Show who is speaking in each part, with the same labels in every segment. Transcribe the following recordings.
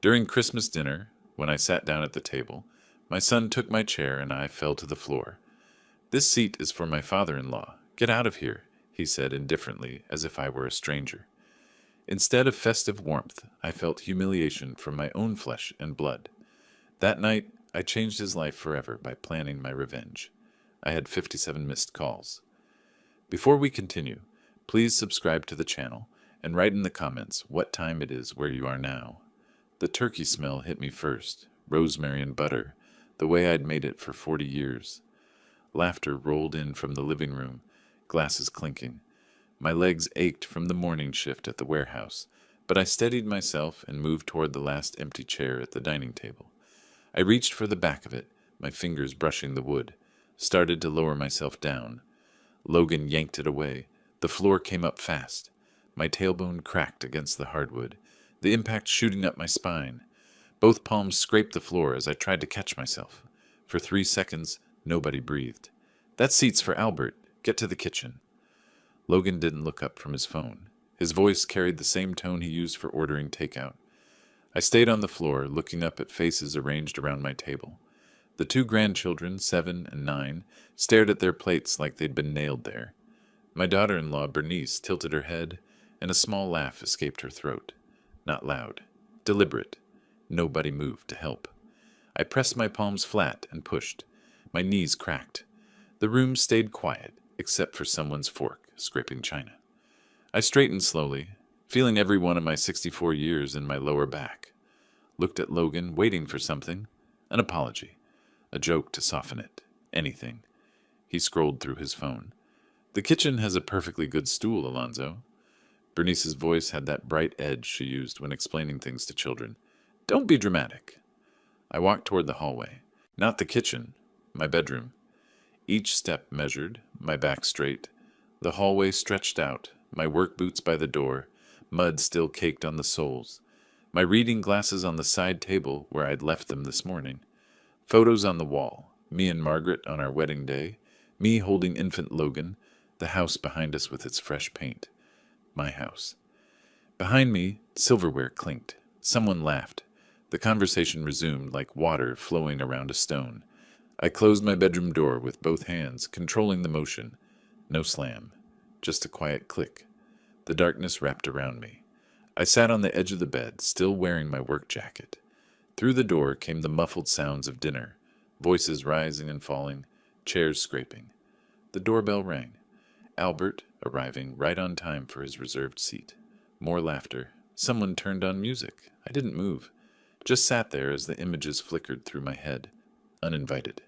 Speaker 1: During Christmas dinner, when I sat down at the table, my son took my chair and I fell to the floor. "This seat is for my father-in-law. Get out of here," he said indifferently, as if I were a stranger. Instead of festive warmth, I felt humiliation from my own flesh and blood. That night, I changed his life forever by planning my revenge. I had 57 missed calls. Before we continue, please subscribe to the channel and write in the comments what time it is where you are now. The turkey smell hit me first, rosemary and butter, the way I'd made it for 40 years. Laughter rolled in from the living room, glasses clinking. My legs ached from the morning shift at the warehouse, but I steadied myself and moved toward the last empty chair at the dining table. I reached for the back of it, my fingers brushing the wood, started to lower myself down. Logan yanked it away. The floor came up fast. My tailbone cracked against the hardwood, the impact shooting up my spine. Both palms scraped the floor as I tried to catch myself. For 3 seconds, nobody breathed. "That seat's for Albert. Get to the kitchen." Logan didn't look up from his phone. His voice carried the same tone he used for ordering takeout. I stayed on the floor, looking up at faces arranged around my table. The 2 grandchildren, 7 and 9, stared at their plates like they'd been nailed there. My daughter-in-law, Bernice, tilted her head, and a small laugh escaped her throat. Not loud. Deliberate. Nobody moved to help. I pressed my palms flat and pushed. My knees cracked. The room stayed quiet, except for someone's fork scraping china. I straightened slowly, feeling every one of my 64 years in my lower back. Looked at Logan, waiting for something. An apology. A joke to soften it. Anything. He scrolled through his phone. "The kitchen has a perfectly good stool, Alonzo." Bernice's voice had that bright edge she used when explaining things to children. "Don't be dramatic." I walked toward the hallway. Not the kitchen. My bedroom. Each step measured, my back straight. The hallway stretched out, my work boots by the door, mud still caked on the soles. My reading glasses on the side table where I'd left them this morning. Photos on the wall, me and Margaret on our wedding day, me holding infant Logan, the house behind us with its fresh paint. My house. Behind me, silverware clinked. Someone laughed. The conversation resumed like water flowing around a stone. I closed my bedroom door with both hands, controlling the motion. No slam. Just a quiet click. The darkness wrapped around me. I sat on the edge of the bed, still wearing my work jacket. Through the door came the muffled sounds of dinner, voices rising and falling, chairs scraping. The doorbell rang. Albert, arriving right on time for his reserved seat. More laughter. Someone turned on music. I didn't move. Just sat there as the images flickered through my head. Uninvited.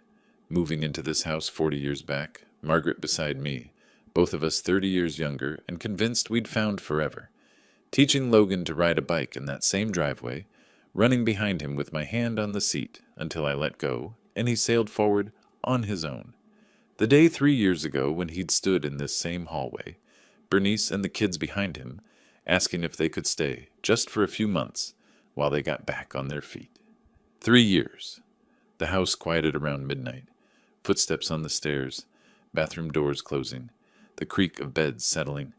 Speaker 1: Moving into this house 40 years back, Margaret beside me, both of us 30 years younger and convinced we'd found forever. Teaching Logan to ride a bike in that same driveway, running behind him with my hand on the seat until I let go, and he sailed forward on his own. The day 3 years ago when he'd stood in this same hallway, Bernice and the kids behind him, asking if they could stay, just for a few months, while they got back on their feet. 3 years. The house quieted around midnight. Footsteps on the stairs, bathroom doors closing, the creak of beds settling.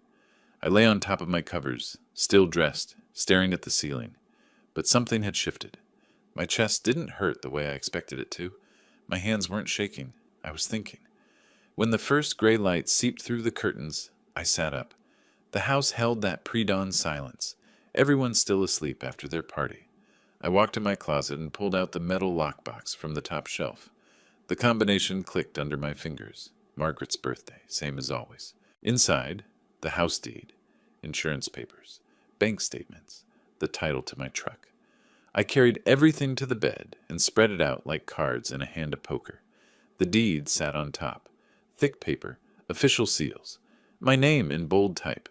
Speaker 1: I lay on top of my covers, still dressed, staring at the ceiling. But something had shifted. My chest didn't hurt the way I expected it to. My hands weren't shaking. I was thinking. When the first gray light seeped through the curtains, I sat up. The house held that pre-dawn silence. Everyone still asleep after their party. I walked to my closet and pulled out the metal lockbox from the top shelf. The combination clicked under my fingers. Margaret's birthday, same as always. Inside, the house deed, insurance papers, bank statements, the title to my truck. I carried everything to the bed and spread it out like cards in a hand of poker. The deed sat on top. Thick paper, official seals. My name in bold type.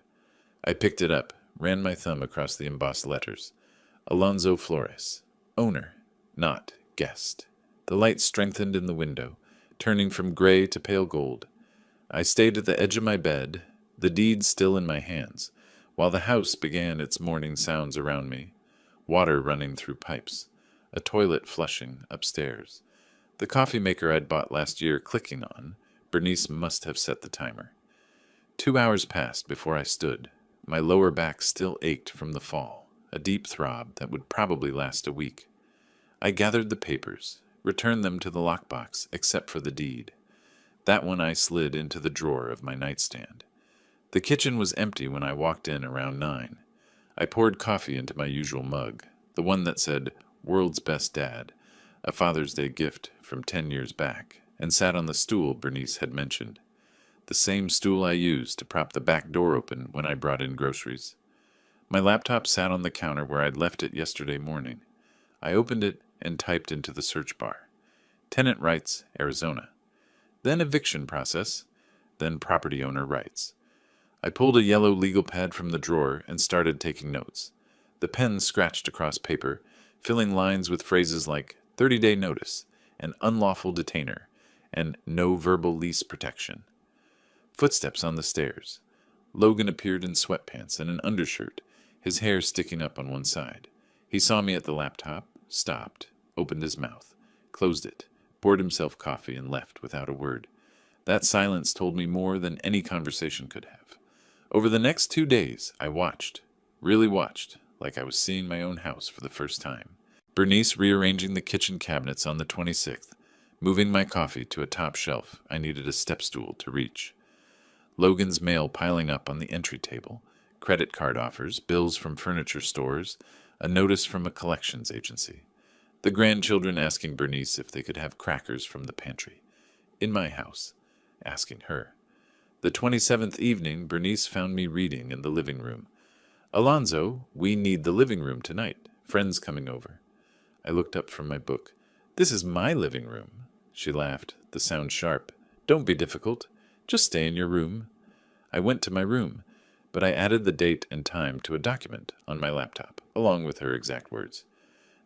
Speaker 1: I picked it up, ran my thumb across the embossed letters. Alonzo Flores. Owner, not guest. The light strengthened in the window, turning from gray to pale gold. I stayed at the edge of my bed, the deed still in my hands, while the house began its morning sounds around me. Water running through pipes, a toilet flushing upstairs. The coffee maker I'd bought last year clicking on. Bernice must have set the timer. 2 hours passed before I stood. My lower back still ached from the fall. a deep throb that would probably last a week. I gathered the papers, returned them to the lockbox except for the deed. That one I slid into the drawer of my nightstand. The kitchen was empty when I walked in around 9. I poured coffee into my usual mug, the one that said, "World's Best Dad," a Father's Day gift from 10 years back, and sat on the stool Bernice had mentioned. The same stool I used to prop the back door open when I brought in groceries. My laptop sat on the counter where I'd left it yesterday morning. I opened it and typed into the search bar, "Tenant rights, Arizona." Then eviction process, then property owner rights. I pulled a yellow legal pad from the drawer and started taking notes. The pen scratched across paper, filling lines with phrases like 30-day notice, and unlawful detainer, and no verbal lease protection. Footsteps on the stairs. Logan appeared in sweatpants and an undershirt, his hair sticking up on one side. He saw me at the laptop, stopped, opened his mouth, closed it, poured himself coffee, and left without a word. That silence told me more than any conversation could have. Over the next 2 days, I watched, really watched, like I was seeing my own house for the first time. Bernice rearranging the kitchen cabinets on the 26th, moving my coffee to a top shelf I needed a step stool to reach. Logan's mail piling up on the entry table, credit card offers, bills from furniture stores, a notice from a collections agency. The grandchildren asking Bernice if they could have crackers from the pantry. In my house, asking her. The 27th evening, Bernice found me reading in the living room. "Alonzo, we need the living room tonight. Friends coming over." I looked up from my book. "This is my living room." She laughed, the sound sharp. "Don't be difficult. Just stay in your room." I went to my room, but I added the date and time to a document on my laptop, along with her exact words.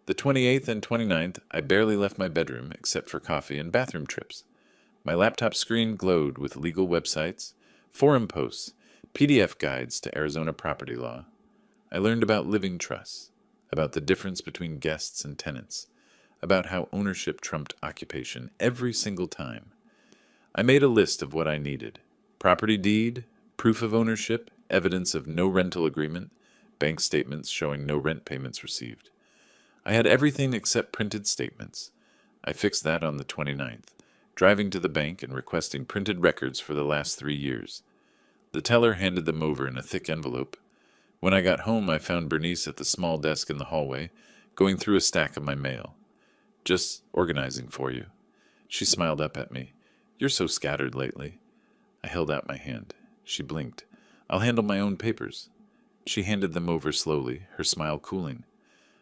Speaker 1: The 28th and 29th, I barely left my bedroom except for coffee and bathroom trips. My laptop screen glowed with legal websites, forum posts, PDF guides to Arizona property law. I learned about living trusts, about the difference between guests and tenants, about how ownership trumped occupation every single time. I made a list of what I needed: property deed, proof of ownership, evidence of no rental agreement, bank statements showing no rent payments received. I had everything except printed statements. I fixed that on the 29th. Driving to the bank and requesting printed records for the last 3 years. The teller handed them over in a thick envelope. When I got home, I found Bernice at the small desk in the hallway, going through a stack of my mail. "Just organizing for you." She smiled up at me. "You're so scattered lately." I held out my hand. She blinked. "I'll handle my own papers." She handed them over slowly, her smile cooling.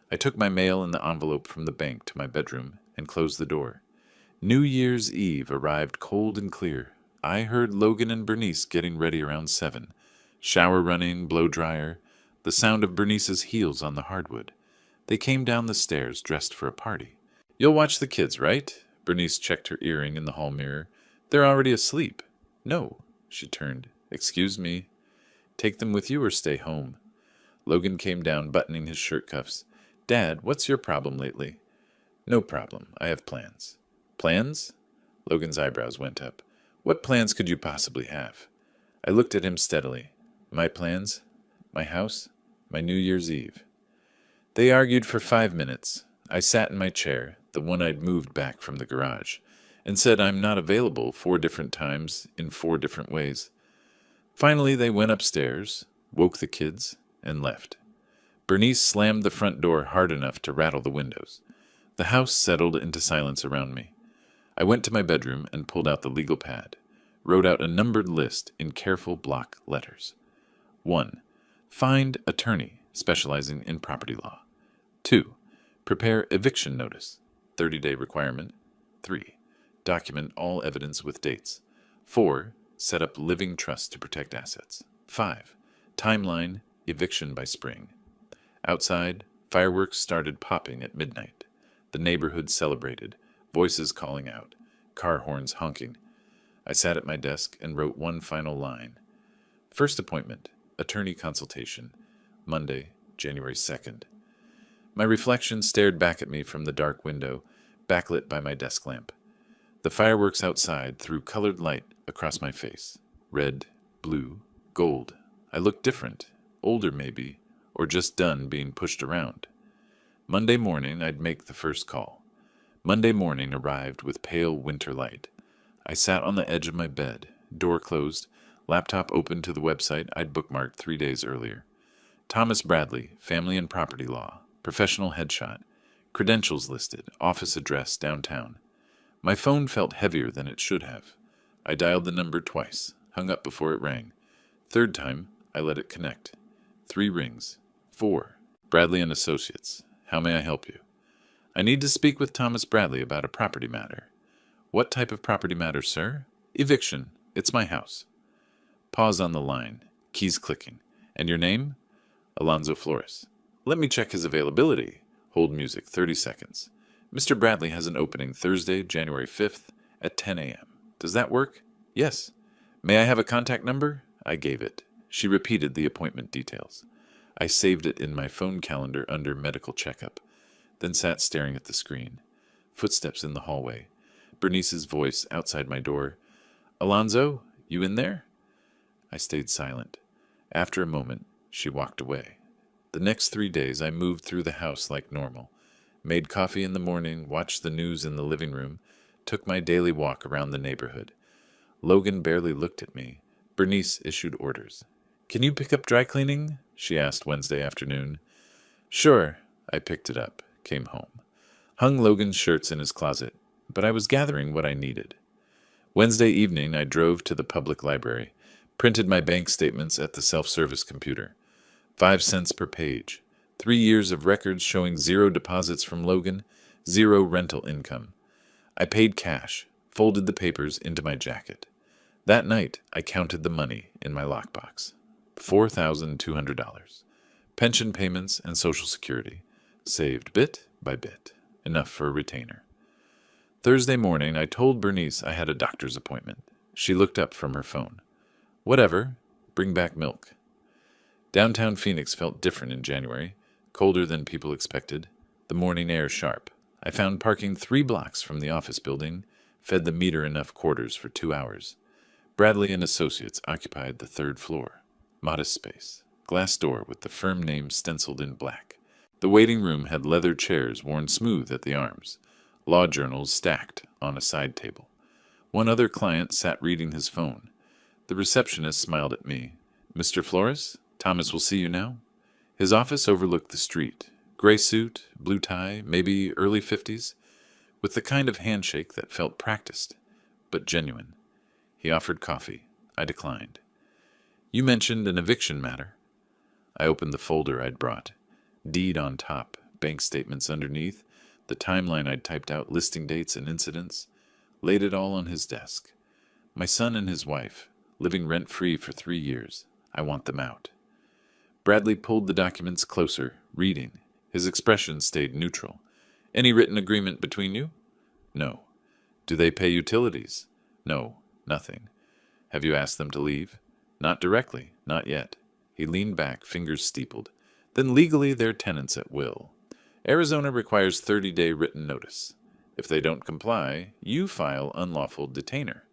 Speaker 1: I took my mail and the envelope from the bank to my bedroom and closed the door. New Year's Eve arrived cold and clear. I heard Logan and Bernice getting ready around 7. Shower running, blow dryer, the sound of Bernice's heels on the hardwood. They came down the stairs dressed for a party. "You'll watch the kids, right?" Bernice checked her earring in the hall mirror. "They're already asleep." "No." She turned. "Excuse me." "Take them with you or stay home?" Logan came down, buttoning his shirt cuffs. "Dad, what's your problem lately?" "No problem. I have plans." "Plans?" Logan's eyebrows went up. "What plans could you possibly have?" I looked at him steadily. "My plans? My house? My New Year's Eve." They argued for 5 minutes. I sat in my chair, the one I'd moved back from the garage, and said I'm not available 4 different times in 4 different ways. Finally, they went upstairs, woke the kids, and left. Bernice slammed the front door hard enough to rattle the windows. The house settled into silence around me. I went to my bedroom and pulled out the legal pad, wrote out a numbered list in careful block letters. 1. Find attorney specializing in property law. 2. Prepare eviction notice, 30-day requirement. 3. Document all evidence with dates. 4. Set up living trust to protect assets. 5. Timeline, eviction by spring. Outside, fireworks started popping at midnight. The neighborhood celebrated, voices calling out, car horns honking. I sat at my desk and wrote one final line. First appointment, attorney consultation, Monday, January 2nd. My reflection stared back at me from the dark window, backlit by my desk lamp. The fireworks outside threw colored light across my face. Red, blue, gold. I looked different, older maybe, or just done being pushed around. Monday morning, I'd make the first call. Monday morning arrived with pale winter light. I sat on the edge of my bed, door closed, laptop open to the website I'd bookmarked 3 days earlier. Thomas Bradley, Family and Property Law, professional headshot, credentials listed, office address downtown. My phone felt heavier than it should have. I dialed the number twice, hung up before it rang. Third time, I let it connect. 3 rings. 4. Bradley and Associates. How may I help you? I need to speak with Thomas Bradley about a property matter. What type of property matter, sir? Eviction. It's my house. Pause on the line. Keys clicking. And your name? Alonzo Flores. Let me check his availability. Hold music 30 seconds. Mr. Bradley has an opening Thursday, January 5th at 10 a.m. Does that work? Yes. May I have a contact number? I gave it. She repeated the appointment details. I saved it in my phone calendar under medical checkup, then sat staring at the screen. Footsteps in the hallway. Bernice's voice outside my door. Alonzo, you in there? I stayed silent. After a moment, she walked away. The next 3 days, I moved through the house like normal. Made coffee in the morning, watched the news in the living room, took my daily walk around the neighborhood. Logan barely looked at me. Bernice issued orders. Can you pick up dry cleaning? She asked Wednesday afternoon. Sure. I picked it up, came home. Hung Logan's shirts in his closet, but I was gathering what I needed. Wednesday evening, I drove to the public library, printed my bank statements at the self-service computer. 5 cents per page. 3 years of records showing 0 deposits from Logan, 0 rental income. I paid cash, folded the papers into my jacket. That night, I counted the money in my lockbox. $4,200. Pension payments and Social Security. Saved bit by bit. Enough for a retainer. Thursday morning, I told Bernice I had a doctor's appointment. She looked up from her phone. Whatever. Bring back milk. Downtown Phoenix felt different in January, colder than people expected, the morning air sharp. I found parking 3 blocks from the office building, fed the meter enough quarters for 2 hours. Bradley and Associates occupied the 3rd floor. Modest space. Glass door with the firm name stenciled in black. The waiting room had leather chairs worn smooth at the arms. Law journals stacked on a side table. One other client sat reading his phone. The receptionist smiled at me. Mr. Flores, Thomas will see you now. His office overlooked the street. Gray suit, blue tie, maybe early 50s, with the kind of handshake that felt practiced, but genuine. He offered coffee. I declined. You mentioned an eviction matter. I opened the folder I'd brought. Deed on top, bank statements underneath, the timeline I'd typed out, listing dates and incidents. Laid it all on his desk. My son and his wife, living rent-free for 3 years. I want them out. Bradley pulled the documents closer, reading. His expression stayed neutral. Any written agreement between you? No. Do they pay utilities? No, nothing. Have you asked them to leave? Not directly, not yet. He leaned back, fingers steepled. Then legally they're tenants at will. Arizona requires 30-day written notice. If they don't comply, you file unlawful detainer.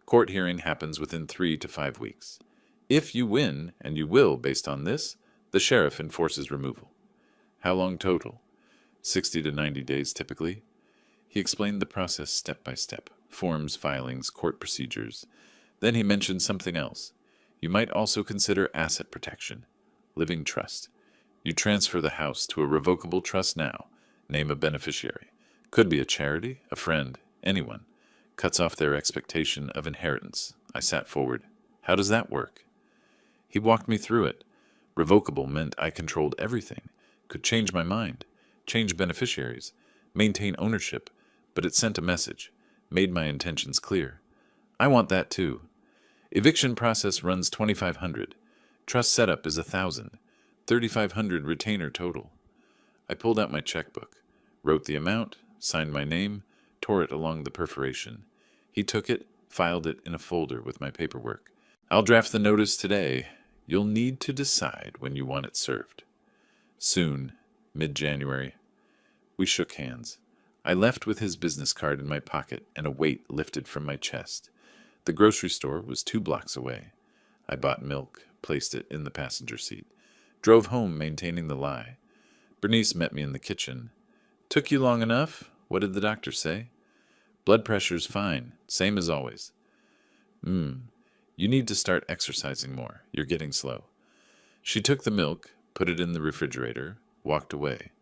Speaker 1: Court hearing happens within 3 to 5 weeks. If you win, and you will based on this, the sheriff enforces removal. How long total? 60 to 90 days typically. He explained the process step by step, forms, filings, court procedures. Then he mentioned something else. You might also consider asset protection, living trust. You transfer the house to a revocable trust now, name a beneficiary. Could be a charity, a friend, anyone. Cuts off their expectation of inheritance. I sat forward. How does that work? He walked me through it. Revocable meant I controlled everything. Could change my mind, change beneficiaries, maintain ownership, but it sent a message, made my intentions clear. I want that too. Eviction process runs $2,500. Trust setup is $1,000. $3,500 retainer total. I pulled out my checkbook, wrote the amount, signed my name, tore it along the perforation. He took it, filed it in a folder with my paperwork. I'll draft the notice today. You'll need to decide when you want it served. Soon, mid-January. We shook hands. I left with his business card in my pocket and a weight lifted from my chest. The grocery store was 2 blocks away. I bought milk, placed it in the passenger seat. Drove home maintaining the lie. Bernice met me in the kitchen. Took you long enough? What did the doctor say? Blood pressure's fine, same as always. You need to start exercising more. You're getting slow. She took the milk, put it in the refrigerator, walked away.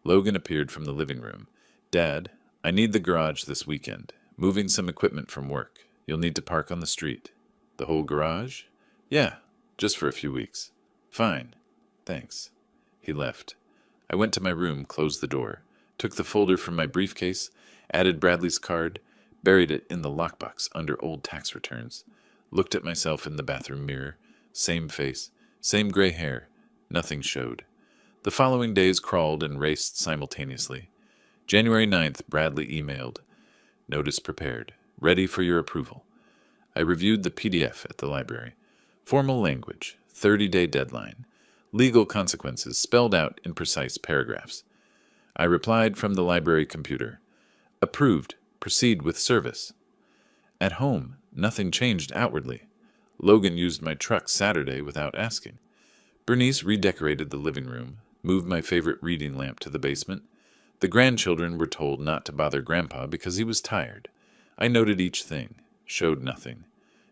Speaker 1: Logan appeared from the living room. Dad, I need the garage this weekend. Moving some equipment from work. You'll need to park on the street. The whole garage? Yeah, just for a few weeks. Fine. Thanks. He left. I went to my room, closed the door, took the folder from my briefcase, added Bradley's card, buried it in the lockbox under old tax returns, looked at myself in the bathroom mirror. Same face, same gray hair. Nothing showed. The following days crawled and raced simultaneously. January 9th, Bradley emailed. Notice prepared. Ready for your approval. I reviewed the PDF at the library. Formal language. 30-day deadline. Legal consequences spelled out in precise paragraphs. I replied from the library computer. Approved. Proceed with service. At home, nothing changed outwardly. Logan used my truck Saturday without asking. Bernice redecorated the living room, moved my favorite reading lamp to the basement. The grandchildren were told not to bother Grandpa because he was tired. I noted each thing, showed nothing.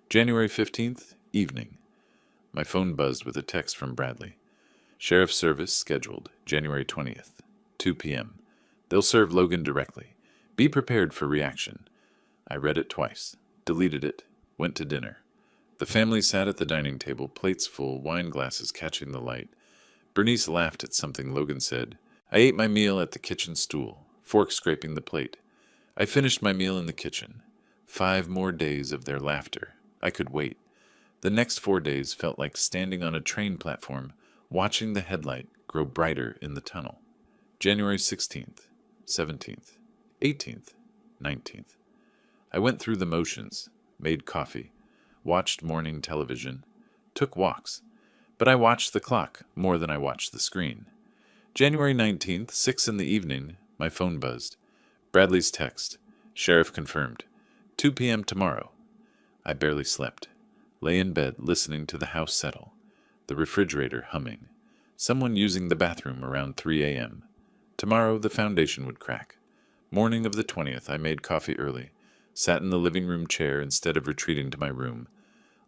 Speaker 1: January 15th, evening. My phone buzzed with a text from Bradley. Sheriff's service scheduled, January 20th, 2 p.m. They'll serve Logan directly. Be prepared for reaction. I read it twice, deleted it, went to dinner. The family sat at the dining table, plates full, wine glasses catching the light. Bernice laughed at something Logan said. I ate my meal at the kitchen stool, fork scraping the plate. I finished my meal in the kitchen. 5 more days of their laughter. I could wait. The next 4 days felt like standing on a train platform, watching the headlight grow brighter in the tunnel. January 16th, 17th, 18th, 19th. I went through the motions, made coffee, watched morning television, took walks. But I watched the clock more than I watched the screen. January 19th, 6 in the evening, my phone buzzed. Bradley's text. Sheriff confirmed. 2 p.m. tomorrow. I barely slept. Lay in bed listening to the house settle. The refrigerator humming. Someone using the bathroom around 3 a.m. Tomorrow the foundation would crack. Morning of the 20th, I made coffee early. Sat in the living room chair instead of retreating to my room.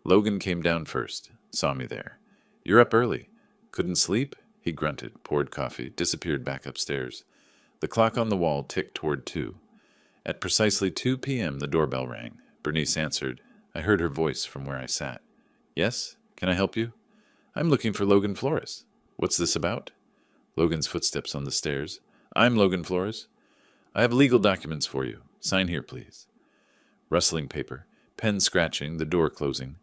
Speaker 1: Logan came down first. Saw me there. You're up early. Couldn't sleep? He grunted, poured coffee, disappeared back upstairs. The clock on the wall ticked toward 2. At precisely 2 p.m. the doorbell rang. Bernice answered. I heard her voice from where I sat. Yes? Can I help you? I'm looking for Logan Flores. What's this about? Logan's footsteps on the stairs. I'm Logan Flores. I have legal documents for you. Sign here, please. Rustling paper, pen scratching, the door closing.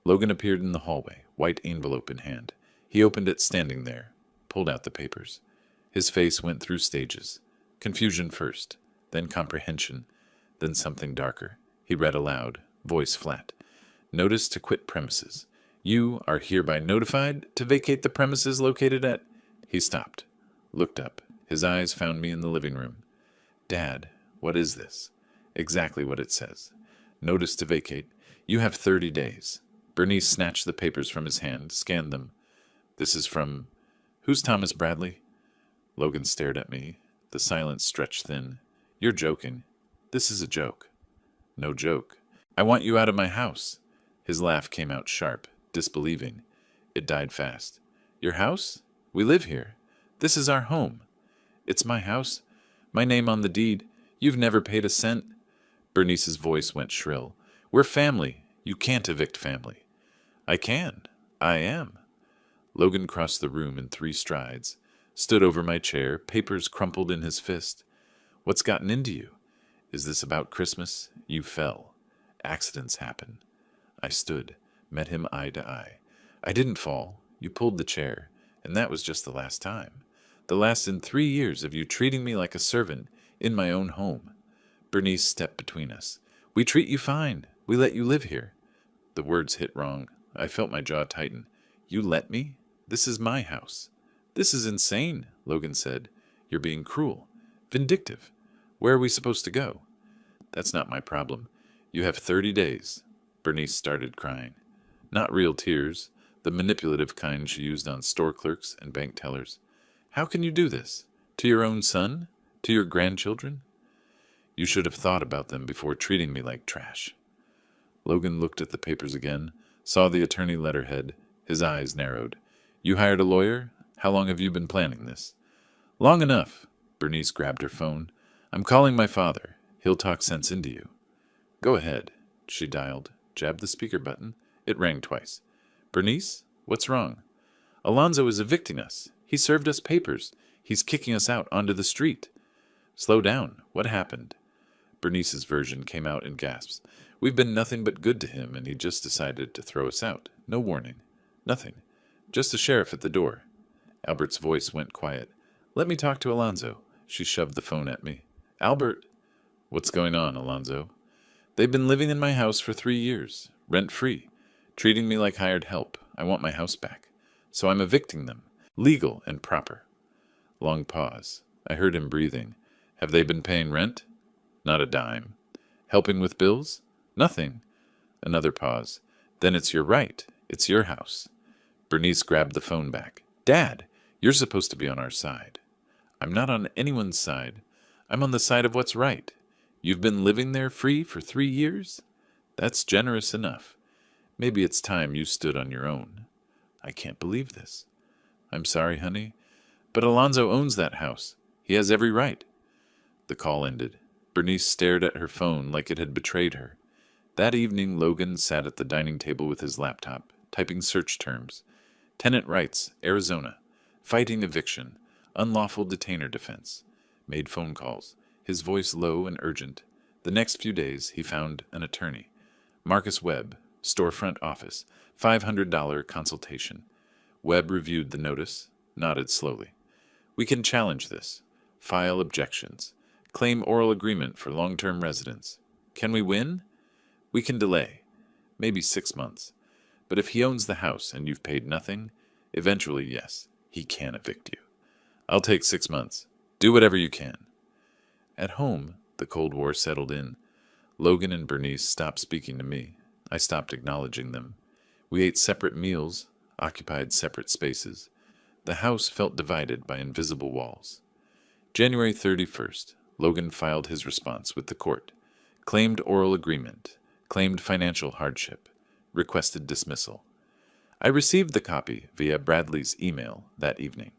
Speaker 1: Logan appeared in the hallway, white envelope in hand. He opened it standing there, pulled out the papers. His face went through stages. Confusion first, then comprehension, then something darker. He read aloud, voice flat. Notice to quit premises. You are hereby notified to vacate the premises located at... He stopped, looked up. His eyes found me in the living room. Dad, what is this? Exactly what it says. Notice to vacate. You have 30 days. Bernice snatched the papers from his hand, scanned them. This is from... Who's Thomas Bradley? Logan stared at me. The silence stretched thin. You're joking. This is a joke. No joke. I want you out of my house. His laugh came out sharp, disbelieving. It died fast. Your house? We live here. This is our home. It's my house. My name on the deed. You've never paid a cent. Bernice's voice went shrill. We're family. You can't evict family. I can. I am. Logan crossed the room in 3 strides, stood over my chair, papers crumpled in his fist. What's gotten into you? Is this about Christmas? You fell. Accidents happen. I stood, met him eye to eye. I didn't fall. You pulled the chair, and that was just the last time. The last in 3 years of you treating me like a servant in my own home. Bernice stepped between us. We treat you fine. We let you live here. The words hit wrong. I felt my jaw tighten. You let me? This is my house. This is insane, Logan said. You're being cruel. Vindictive. Where are we supposed to go? That's not my problem. You have 30 days. Bernice started crying. Not real tears. the manipulative kind she used on store clerks and bank tellers. How can you do this? To your own son? To your grandchildren? You should have thought about them before treating me like trash. Logan looked at the papers again, saw the attorney letterhead. His eyes narrowed. You hired a lawyer? How long have you been planning this? Long enough. Bernice grabbed her phone. I'm calling my father. He'll talk sense into you. Go ahead. She dialed, jabbed the speaker button. It rang twice. Bernice? What's wrong? Alonzo is evicting us. He served us papers. He's kicking us out onto the street. Slow down. What happened? Bernice's version came out in gasps. We've been nothing but good to him, and he just decided to throw us out. No warning. Nothing. Just a sheriff at the door. Albert's voice went quiet. Let me talk to Alonzo. She shoved the phone at me. Albert! What's going on, Alonzo? They've been living in my house for 3 years, rent-free, treating me like hired help. I want my house back. So I'm evicting them. Legal and proper. Long pause. I heard him breathing. Have they been paying rent? Not a dime. Helping with bills? Nothing. Another pause. Then it's your right. It's your house. Bernice grabbed the phone back. Dad, you're supposed to be on our side. I'm not on anyone's side. I'm on the side of what's right. You've been living there free for 3 years? That's generous enough. Maybe it's time you stood on your own. I can't believe this. I'm sorry, honey, but Alonzo owns that house. He has every right. The call ended. Bernice stared at her phone like it had betrayed her. That evening, Logan sat at the dining table with his laptop, typing search terms. Tenant rights, Arizona. Fighting eviction. Unlawful detainer defense. Made phone calls, his voice low and urgent. The next few days, he found an attorney. Marcus Webb, storefront office, $500 consultation. Webb reviewed the notice, nodded slowly. We can challenge this. File objections. Claim oral agreement for long-term residents. Can we win? We can delay. Maybe 6 months. But if he owns the house and you've paid nothing, eventually, yes, he can evict you. I'll take 6 months. Do whatever you can. At home, the Cold War settled in. Logan and Bernice stopped speaking to me. I stopped acknowledging them. We ate separate meals, occupied separate spaces. The house felt divided by invisible walls. January 31st, Logan filed his response with the court. Claimed oral agreement. Claimed financial hardship. Requested dismissal. I received the copy via Bradley's email that evening.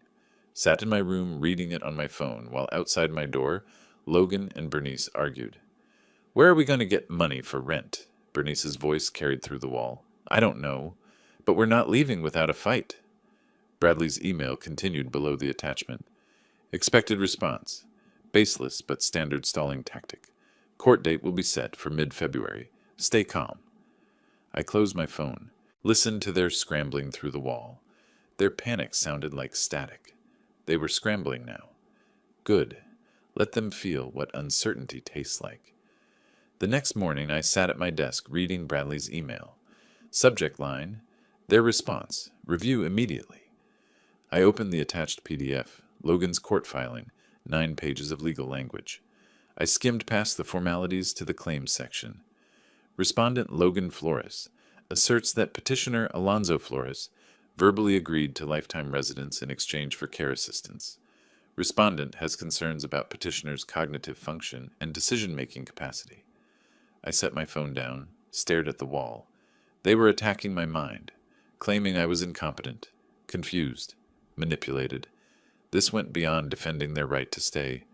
Speaker 1: Sat in my room reading it on my phone while outside my door, Logan and Bernice argued. Where are we going to get money for rent? Bernice's voice carried through the wall. I don't know, but we're not leaving without a fight. Bradley's email continued below the attachment. Expected response. Baseless but standard stalling tactic. Court date will be set for mid-February. Stay calm. I closed my phone, listened to their scrambling through the wall. Their panic sounded like static. They were scrambling now. Good. Let them feel what uncertainty tastes like. The next morning, I sat at my desk reading Bradley's email. Subject line, their response, review immediately. I opened the attached PDF, Logan's court filing, 9 pages of legal language. I skimmed past the formalities to the claims section. Respondent Logan Flores asserts that petitioner Alonzo Flores verbally agreed to lifetime residence in exchange for care assistance. Respondent has concerns about petitioner's cognitive function and decision-making capacity. I set my phone down, stared at the wall. They were attacking my mind, claiming I was incompetent, confused, manipulated. This went beyond defending their right to stay.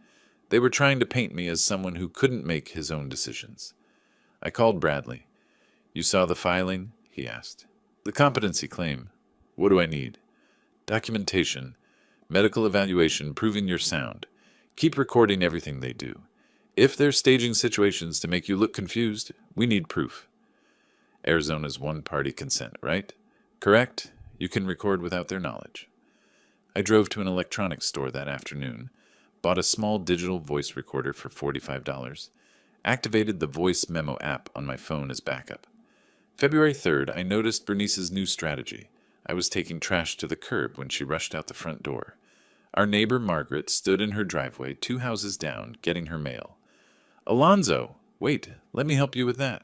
Speaker 1: They were trying to paint me as someone who couldn't make his own decisions. I called Bradley. You saw the filing? He asked. The competency claim. What do I need? Documentation. Medical evaluation proving you're sound. Keep recording everything they do. If they're staging situations to make you look confused, we need proof. Arizona's one-party consent, right? Correct? You can record without their knowledge. I drove to an electronics store that afternoon, bought a small digital voice recorder for $45, activated the voice memo app on my phone as backup. February 3rd, I noticed Bernice's new strategy. I was taking trash to the curb when she rushed out the front door. Our neighbor Margaret stood in her driveway 2 houses down, getting her mail. Alonzo! Wait, let me help you with that.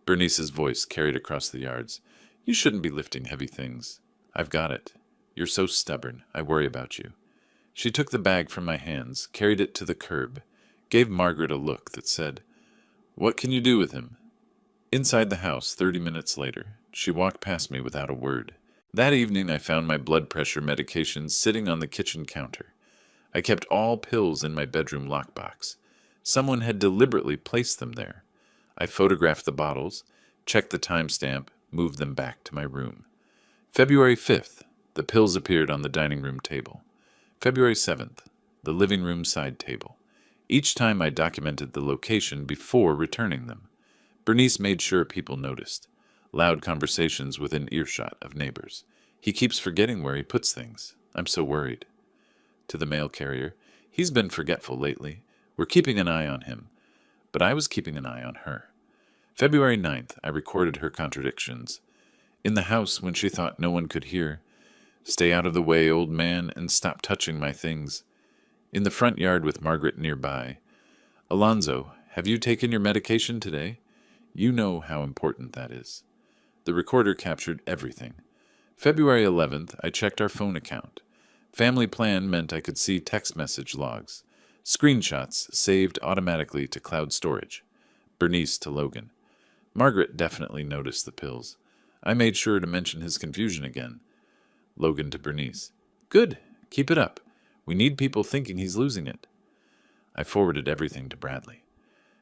Speaker 1: Bernice's voice carried across the yards. You shouldn't be lifting heavy things. I've got it. You're so stubborn. I worry about you. She took the bag from my hands, carried it to the curb, gave Margaret a look that said, "What can you do with him?" Inside the house, 30 minutes later, she walked past me without a word. That evening I found my blood pressure medication sitting on the kitchen counter. I kept all pills in my bedroom lockbox. Someone had deliberately placed them there. I photographed the bottles, checked the timestamp, moved them back to my room. February 5th, the pills appeared on the dining room table. February 7th, the living room side table. Each time I documented the location before returning them. Bernice made sure people noticed. Loud conversations within earshot of neighbors. He keeps forgetting where he puts things. I'm so worried. To the mail carrier, he's been forgetful lately. We're keeping an eye on him. But I was keeping an eye on her. February 9th, I recorded her contradictions. In the house when she thought no one could hear. Stay out of the way, old man, and stop touching my things. In the front yard with Margaret nearby. Alonzo, have you taken your medication today? You know how important that is. The recorder captured everything. February 11th, I checked our phone account. Family plan meant I could see text message logs. Screenshots saved automatically to cloud storage. Bernice to Logan. Margaret definitely noticed the pills. I made sure to mention his confusion again. Logan to Bernice. Good. Keep it up. We need people thinking he's losing it. I forwarded everything to Bradley.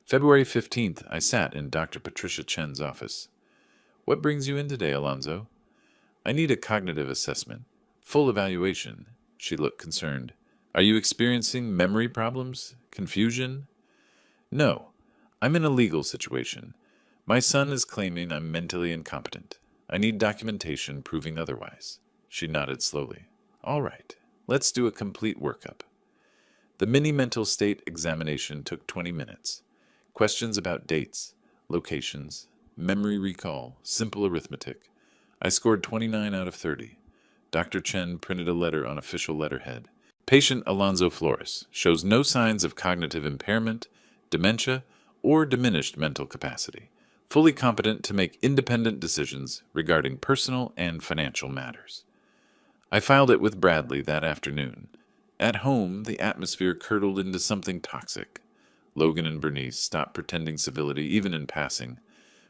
Speaker 1: February 15th, I sat in Dr. Patricia Chen's office. What brings you in today, Alonzo? I need a cognitive assessment. Full evaluation. She looked concerned. Are you experiencing memory problems? Confusion? No. I'm in a legal situation. My son is claiming I'm mentally incompetent. I need documentation proving otherwise. She nodded slowly. All right. Let's do a complete workup. The mini mental state examination took 20 minutes. Questions about dates, locations, memory recall, simple arithmetic. I scored 29 out of 30. Dr. Chen printed a letter on official letterhead. Patient Alonzo Flores shows no signs of cognitive impairment, dementia, or diminished mental capacity. Fully competent to make independent decisions regarding personal and financial matters. I filed it with Bradley that afternoon. At home, the atmosphere curdled into something toxic. Logan and Bernice stopped pretending civility, even in passing.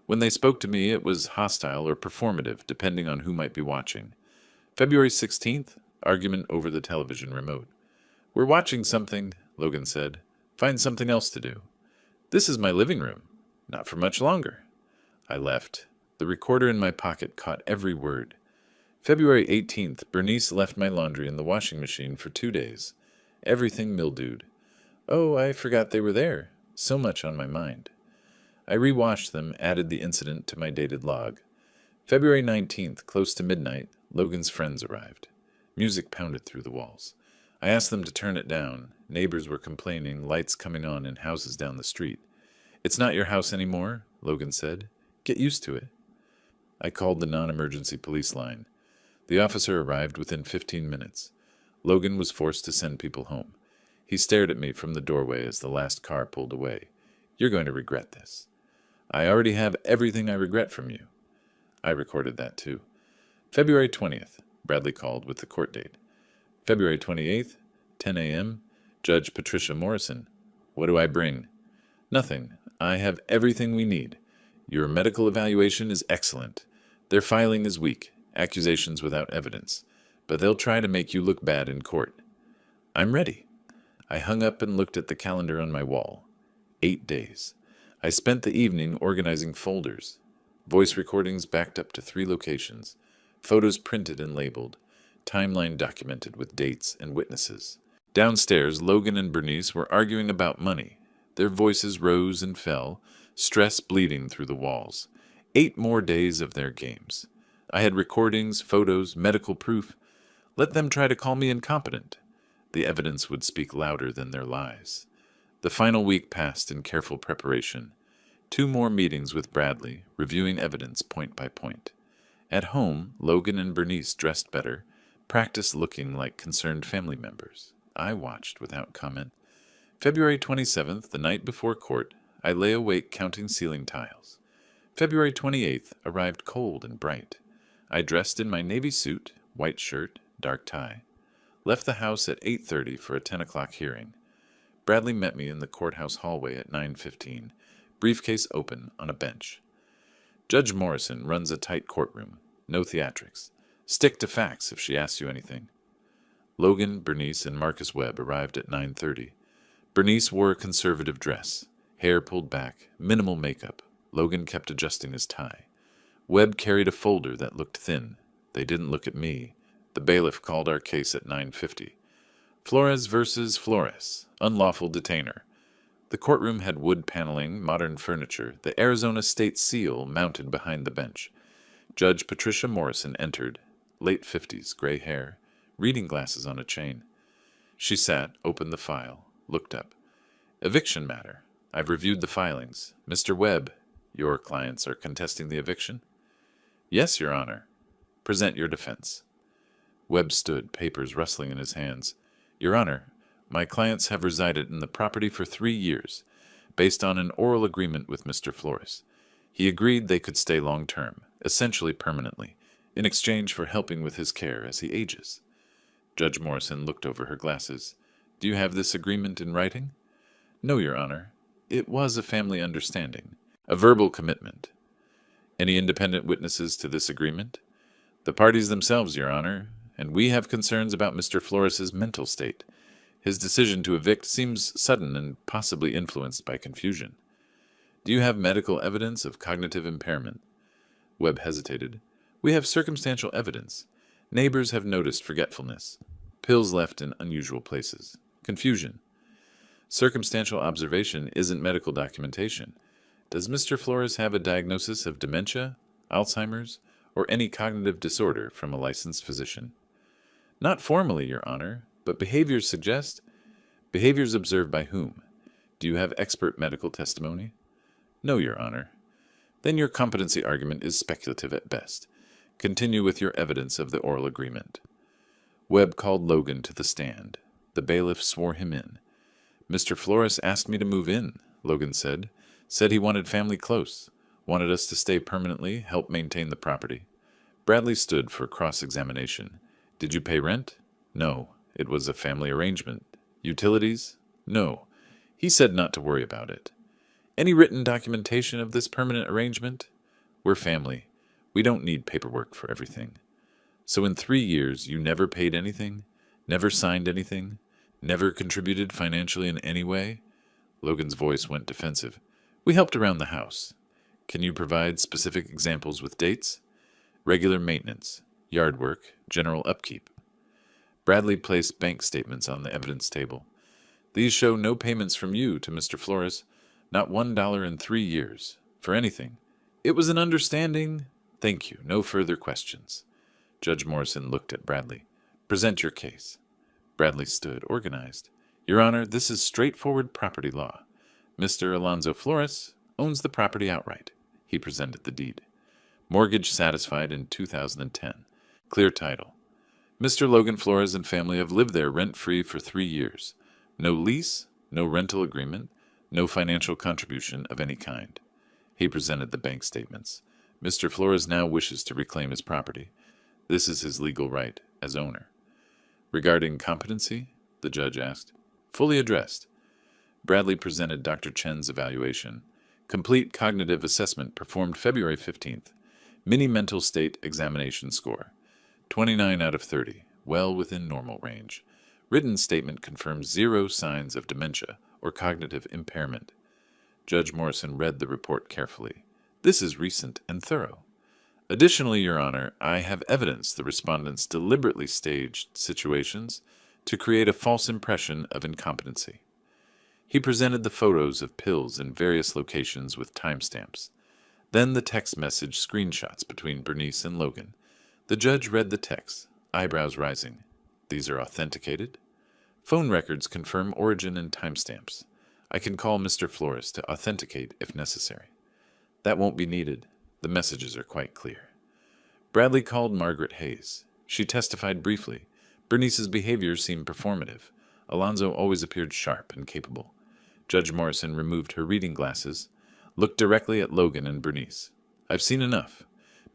Speaker 1: When they spoke to me, it was hostile or performative, depending on who might be watching. February 16th, argument over the television remote. We're watching something, Logan said. Find something else to do. This is my living room. Not for much longer. I left. The recorder in my pocket caught every word. February 18th, Bernice left my laundry in the washing machine for 2 days. Everything mildewed. Oh, I forgot they were there. So much on my mind. I rewashed them, added the incident to my dated log. February 19th, close to midnight, Logan's friends arrived. Music pounded through the walls. I asked them to turn it down. Neighbors were complaining, lights coming on in houses down the street. It's not your house anymore, Logan said. Get used to it. I called the non-emergency police line. The officer arrived within 15 minutes. Logan was forced to send people home. He stared at me from the doorway as the last car pulled away. You're going to regret this. I already have everything I regret from you. I recorded that too. February 20th, Bradley called with the court date. February 28th, 10 a.m., Judge Patricia Morrison. What do I bring? Nothing. I have everything we need. Your medical evaluation is excellent. Their filing is weak, accusations without evidence, but they'll try to make you look bad in court. I'm ready. I hung up and looked at the calendar on my wall. 8 days. I spent the evening organizing folders. Voice recordings backed up to 3 locations. Photos printed and labeled. Timeline documented with dates and witnesses. Downstairs, Logan and Bernice were arguing about money. Their voices rose and fell, stress bleeding through the walls. 8 more days of their games. I had recordings, photos, medical proof. Let them try to call me incompetent. The evidence would speak louder than their lies. The final week passed in careful preparation. 2 more meetings with Bradley, reviewing evidence point by point. At home, Logan and Bernice dressed better, practiced looking like concerned family members. I watched without comment. February 27th, the night before court, I lay awake counting ceiling tiles. February 28th arrived cold and bright. I dressed in my navy suit, white shirt, dark tie. Left the house at 8:30 for a 10 o'clock hearing. Bradley met me in the courthouse hallway at 9:15, briefcase open on a bench. Judge Morrison runs a tight courtroom. No theatrics. Stick to facts if she asks you anything. Logan, Bernice, and Marcus Webb arrived at 9:30. Bernice wore a conservative dress, hair pulled back, minimal makeup. Logan kept adjusting his tie. Webb carried a folder that looked thin. They didn't look at me. The bailiff called our case at 9:50. Flores versus Flores, unlawful detainer. The courtroom had wood paneling, modern furniture, the Arizona state seal mounted behind the bench. Judge Patricia Morrison entered, late 50s, gray hair, reading glasses on a chain. She sat, opened the file, looked up. Eviction matter. I've reviewed the filings. Mr. Webb, your clients are contesting the eviction? Yes, Your Honor. Present your defense. Webb stood, papers rustling in his hands. Your Honor, my clients have resided in the property for 3 years, based on an oral agreement with Mr. Flores. He agreed they could stay long-term, essentially permanently, in exchange for helping with his care as he ages. Judge Morrison looked over her glasses. Do you have this agreement in writing? No, Your Honor. It was a family understanding, a verbal commitment. Any independent witnesses to this agreement? The parties themselves, Your Honor, and we have concerns about Mr. Flores's mental state. His decision to evict seems sudden and possibly influenced by confusion. Do you have medical evidence of cognitive impairment? Webb hesitated. We have circumstantial evidence. Neighbors have noticed forgetfulness. Pills left in unusual places. Confusion. Circumstantial observation isn't medical documentation. Does Mr. Flores have a diagnosis of dementia, Alzheimer's, or any cognitive disorder from a licensed physician? Not formally, Your Honor, but behaviors suggest. Behaviors observed by whom? Do you have expert medical testimony? No, Your Honor. Then your competency argument is speculative at best. Continue with your evidence of the oral agreement. Webb called Logan to the stand. The bailiff swore him in. Mr. Flores asked me to move in, Logan said. Said he wanted family close. Wanted us to stay permanently, help maintain the property. Bradley stood for cross-examination. Did you pay rent? No. It was a family arrangement. Utilities? No. He said not to worry about it. Any written documentation of this permanent arrangement? We're family. We don't need paperwork for everything. So in 3 years, you never paid anything? Never signed anything? Never contributed financially in any way? Logan's voice went defensive. We helped around the house. Can you provide specific examples with dates? Regular maintenance, yard work, general upkeep. Bradley placed bank statements on the evidence table. These show no payments from you to Mr. Flores, not $1 in 3 years, for anything. It was an understanding. Thank you. No further questions. Judge Morrison looked at Bradley. Present your case. Bradley stood, organized. Your Honor, this is straightforward property law. Mr. Alonzo Flores owns the property outright. He presented the deed. Mortgage satisfied in 2010. Clear title. Mr. Logan Flores and family have lived there rent-free for 3 years. No lease, no rental agreement, no financial contribution of any kind. He presented the bank statements. Mr. Flores now wishes to reclaim his property. This is his legal right as owner. Regarding competency, the judge asked. Fully addressed. Bradley presented Dr. Chen's evaluation. Complete cognitive assessment performed February 15th. Mini mental state examination score. 29 out of 30, well within normal range. Written statement confirms 0 signs of dementia or cognitive impairment. Judge Morrison read the report carefully. This is recent and thorough. Additionally, Your Honor, I have evidence the respondents deliberately staged situations to create a false impression of incompetency. He presented the photos of pills in various locations with timestamps. Then the text message screenshots between Bernice and Logan. The judge read the text, eyebrows rising. These are authenticated. Phone records confirm origin and timestamps. I can call Mr. Flores to authenticate if necessary. That won't be needed. The messages are quite clear. Bradley called Margaret Hayes. She testified briefly. Bernice's behavior seemed performative. Alonzo always appeared sharp and capable. Judge Morrison removed her reading glasses, looked directly at Logan and Bernice. I've seen enough.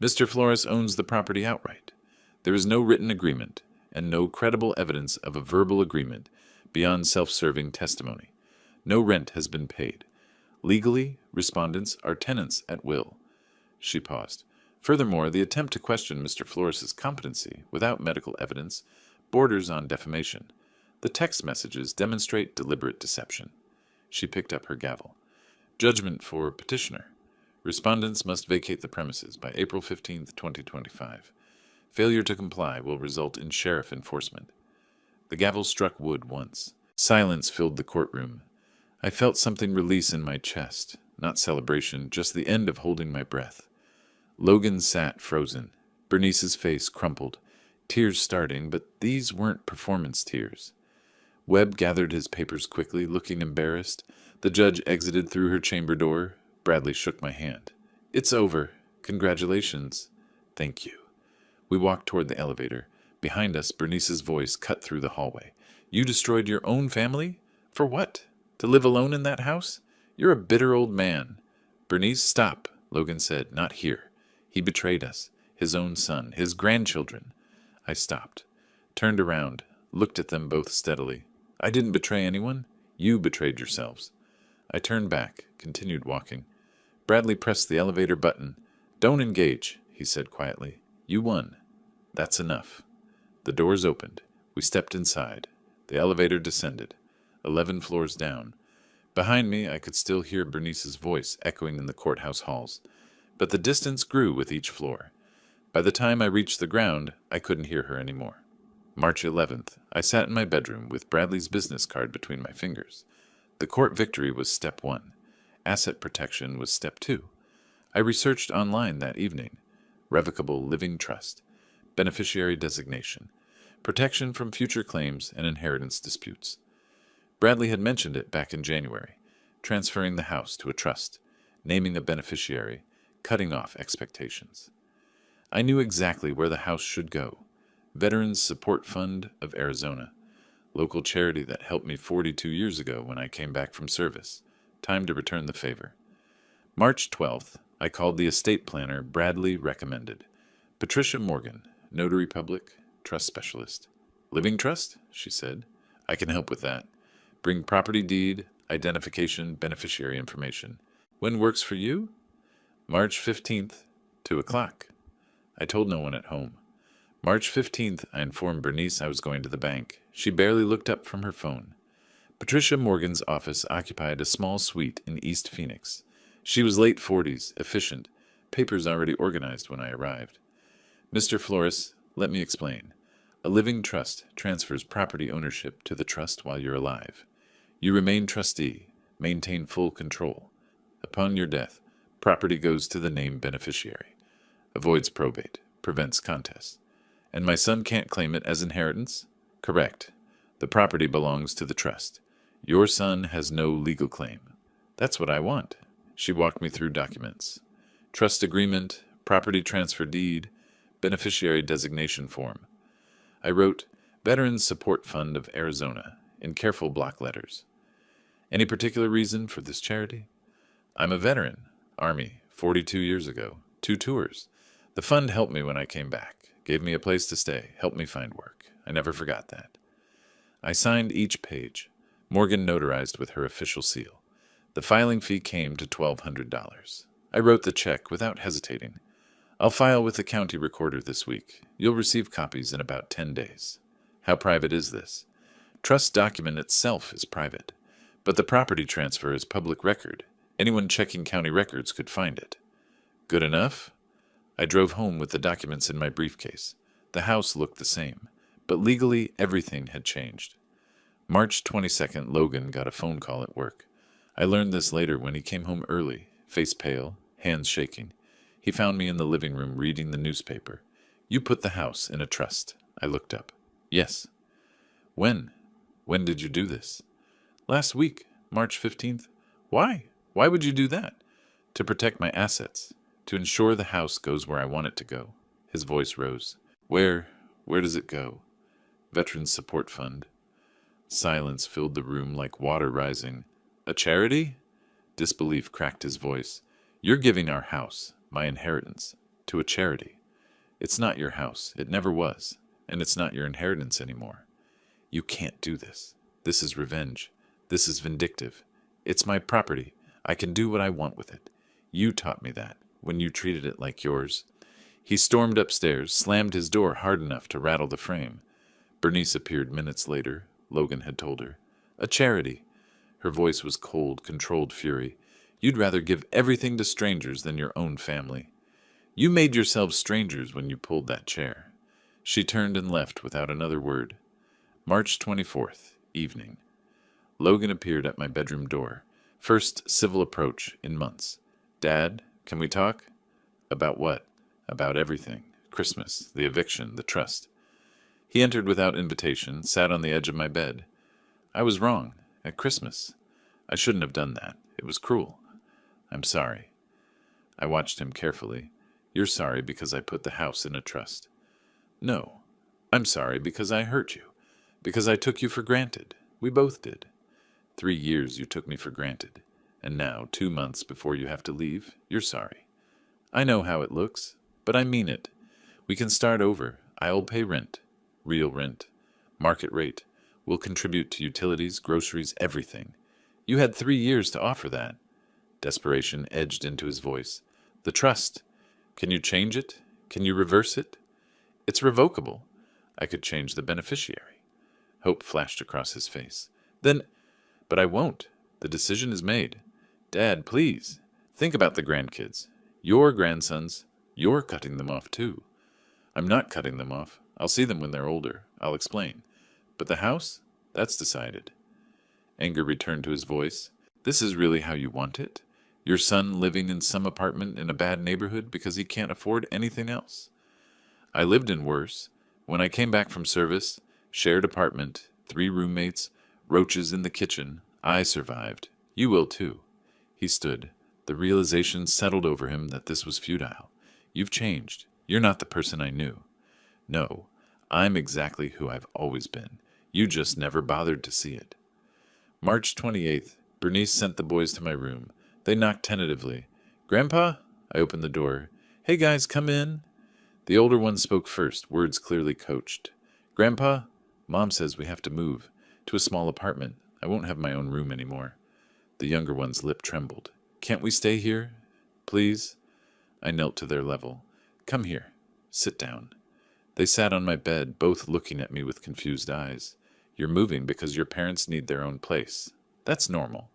Speaker 1: Mr. Flores owns the property outright. There is no written agreement and no credible evidence of a verbal agreement beyond self-serving testimony. No rent has been paid. Legally, respondents are tenants at will. She paused. Furthermore, the attempt to question Mr. Flores's competency without medical evidence borders on defamation. The text messages demonstrate deliberate deception. She picked up her gavel. Judgment for petitioner. Respondents must vacate the premises by April 15, 2025. Failure to comply will result in sheriff enforcement. The gavel struck wood once. Silence filled the courtroom. I felt something release in my chest. Not celebration, just the end of holding my breath. Logan sat frozen. Bernice's face crumpled. Tears starting, but these weren't performance tears. Webb gathered his papers quickly, looking embarrassed. The judge exited through her chamber door. Bradley shook my hand. It's over. Congratulations. Thank you. We walked toward the elevator. Behind us, Bernice's voice cut through the hallway. You destroyed your own family? For what? To live alone in that house? You're a bitter old man. Bernice, stop, Logan said. Not here. He betrayed us. His own son. His grandchildren. I stopped. Turned around. Looked at them both steadily. I didn't betray anyone. You betrayed yourselves. I turned back. Continued walking. Bradley pressed the elevator button. Don't engage, he said quietly. You won. That's enough. The doors opened. We stepped inside. The elevator descended. 11 floors down. Behind me, I could still hear Bernice's voice echoing in the courthouse halls. But the distance grew with each floor. By the time I reached the ground, I couldn't hear her anymore. March 11th, I sat in my bedroom with Bradley's business card between my fingers. The court victory was step 1. Asset protection was step 2. I researched online that evening. Revocable living trust. Beneficiary designation. Protection from future claims and inheritance disputes. Bradley had mentioned it back in January. Transferring the house to a trust. Naming a beneficiary. Cutting off expectations. I knew exactly where the house should go. Veterans Support Fund of Arizona. Local charity that helped me 42 years ago when I came back from service. Time to return the favor. March 12th, I called the estate planner Bradley recommended. Patricia Morgan, Notary Public, Trust Specialist. Living trust? She said. I can help with that. Bring property deed, identification, beneficiary information. When works for you? March 15th, 2 o'clock. I told no one at home. March 15th, I informed Bernice I was going to the bank. She barely looked up from her phone. Patricia Morgan's office occupied a small suite in East Phoenix. She was late 40s, efficient, papers already organized when I arrived. Mr. Flores, let me explain. A living trust transfers property ownership to the trust while you're alive. You remain trustee, maintain full control. Upon your death, property goes to the named beneficiary. Avoids probate, prevents contests. And my son can't claim it as inheritance? Correct. The property belongs to the trust. Your son has no legal claim. That's what I want. She walked me through documents. Trust agreement, property transfer deed, beneficiary designation form. I wrote, Veterans Support Fund of Arizona, in careful block letters. Any particular reason for this charity? I'm a veteran. Army, 42 years ago. 2 tours. The fund helped me when I came back. Gave me a place to stay, helped me find work. I never forgot that. I signed each page. Morgan notarized with her official seal. The filing fee came to $1,200. I wrote the check without hesitating. I'll file with the county recorder this week. You'll receive copies in about 10 days. How private is this? Trust document itself is private, but the property transfer is public record. Anyone checking county records could find it. Good enough? I drove home with the documents in my briefcase. The house looked the same, but legally everything had changed. March 22nd, Logan got a phone call at work. I learned this later when he came home early, face pale, hands shaking. He found me in the living room reading the newspaper. You put the house in a trust. I looked up. Yes. When? When did you do this? Last week, March 15th. Why? Why would you do that? To protect my assets. To ensure the house goes where I want it to go. His voice rose. Where does it go? Veterans Support Fund. Silence filled the room like water rising. A charity? Disbelief cracked his voice. You're giving our house, my inheritance, to a charity. It's not your house. It never was. And it's not your inheritance anymore. You can't do this. This is revenge. This is vindictive. It's my property. I can do what I want with it. You taught me that when you treated it like yours. He stormed upstairs, slammed his door hard enough to rattle the frame. Bernice appeared minutes later, Logan had told her. A charity. Her voice was cold, controlled fury. You'd rather give everything to strangers than your own family. You made yourselves strangers when you pulled that chair. She turned and left without another word. March 24th, evening. Logan appeared at my bedroom door. First civil approach in months. Dad, can we talk? About what? About everything. Christmas, the eviction, the trust. He entered without invitation, sat on the edge of my bed. I was wrong. At Christmas. I shouldn't have done that. It was cruel. I'm sorry. I watched him carefully. You're sorry because I put the house in a trust. No. I'm sorry because I hurt you. Because I took you for granted. We both did. 3 years you took me for granted. And now, 2 months before you have to leave, you're sorry. I know how it looks, but I mean it. We can start over. I'll pay rent. Real rent. Market rate. We'll contribute to utilities, groceries, everything. You had 3 years to offer that. Desperation edged into his voice. The trust. Can you change it? Can you reverse it? It's revocable. I could change the beneficiary. Hope flashed across his face. Then, but I won't. The decision is made. Dad, please. Think about the grandkids. Your grandsons. You're cutting them off, too. I'm not cutting them off. I'll see them when they're older. I'll explain. But the house? That's decided. Anger returned to his voice. This is really how you want it? Your son living in some apartment in a bad neighborhood because he can't afford anything else? I lived in worse. When I came back from service, shared apartment, 3 roommates, roaches in the kitchen, I survived. You will too. He stood. The realization settled over him that this was futile. You've changed. You're not the person I knew. No, I'm exactly who I've always been. You just never bothered to see it. March 28th, Bernice sent the boys to my room. They knocked tentatively. Grandpa? I opened the door. Hey guys, come in. The older one spoke first, words clearly coached. Grandpa? Mom says we have to move. To a small apartment. I won't have my own room anymore. The younger one's lip trembled. Can't we stay here? Please? I knelt to their level. Come here. Sit down. They sat on my bed, both looking at me with confused eyes. You're moving because your parents need their own place. That's normal.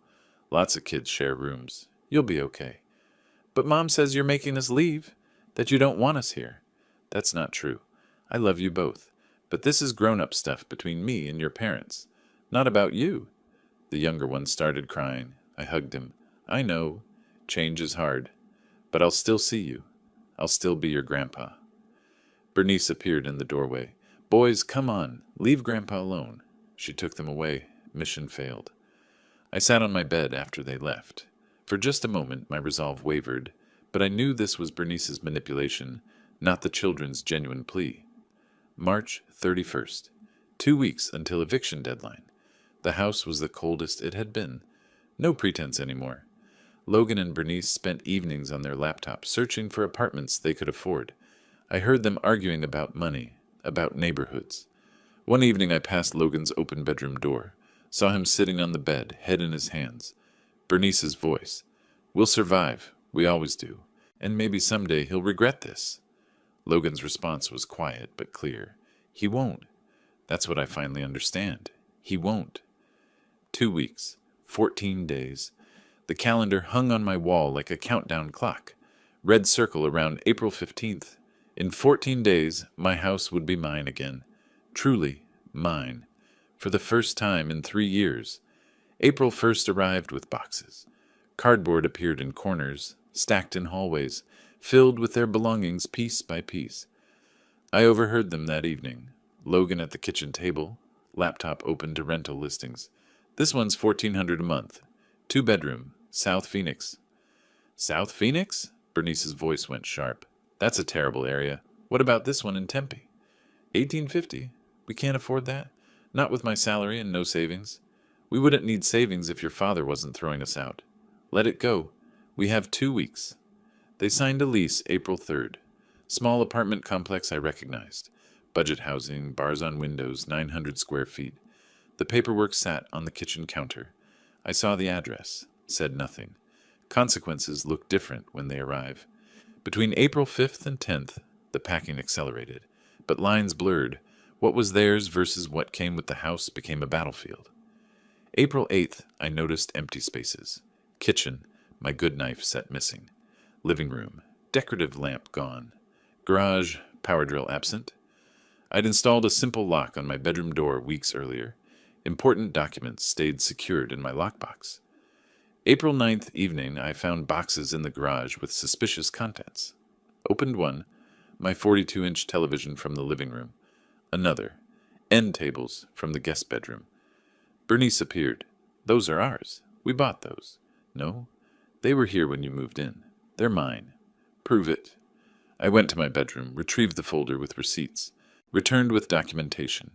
Speaker 1: Lots of kids share rooms. You'll be okay. But Mom says you're making us leave, that you don't want us here. That's not true. I love you both. But this is grown-up stuff between me and your parents. Not about you. The younger one started crying. I hugged him. I know. Change is hard. But I'll still see you. I'll still be your grandpa. Bernice appeared in the doorway. Boys, come on. Leave Grandpa alone. She took them away. Mission failed. I sat on my bed after they left. For just a moment my resolve wavered, but I knew this was Bernice's manipulation, not the children's genuine plea. March 31st. 2 weeks until eviction deadline. The house was the coldest it had been. No pretense anymore. Logan and Bernice spent evenings on their laptops searching for apartments they could afford. I heard them arguing about money, about neighborhoods. One evening I passed Logan's open bedroom door, saw him sitting on the bed, head in his hands. Bernice's voice. We'll survive. We always do. And maybe someday he'll regret this. Logan's response was quiet but clear. He won't. That's what I finally understand. He won't. 2 weeks. 14 days. The calendar hung on my wall like a countdown clock. Red circle around April 15th. In 14 days, my house would be mine again. Truly mine. For the first time in 3 years. April 1st arrived with boxes. Cardboard appeared in corners, stacked in hallways, filled with their belongings piece by piece. I overheard them that evening. Logan at the kitchen table, laptop open to rental listings. This one's $1,400 a month. 2-bedroom, South Phoenix. South Phoenix? Bernice's voice went sharp. That's a terrible area. What about this one in Tempe? $1,850. We can't afford that. Not with my salary and no savings. We wouldn't need savings if your father wasn't throwing us out. Let it go. We have 2 weeks. They signed a lease April 3rd. Small apartment complex I recognized. Budget housing, bars on windows, 900 square feet. The paperwork sat on the kitchen counter. I saw the address, said nothing. Consequences look different when they arrive. Between April 5th and 10th, the packing accelerated, but lines blurred. What was theirs versus what came with the house became a battlefield. April 8th, I noticed empty spaces. Kitchen, my good knife set missing. Living room, decorative lamp gone. Garage, power drill absent. I'd installed a simple lock on my bedroom door weeks earlier. Important documents stayed secured in my lockbox. April 9th evening, I found boxes in the garage with suspicious contents. Opened one, my 42-inch television from the living room. Another, end tables from the guest bedroom. Bernice appeared. Those are ours. We bought those. No, they were here when you moved in. They're mine. Prove it. I went to my bedroom, retrieved the folder with receipts, returned with documentation.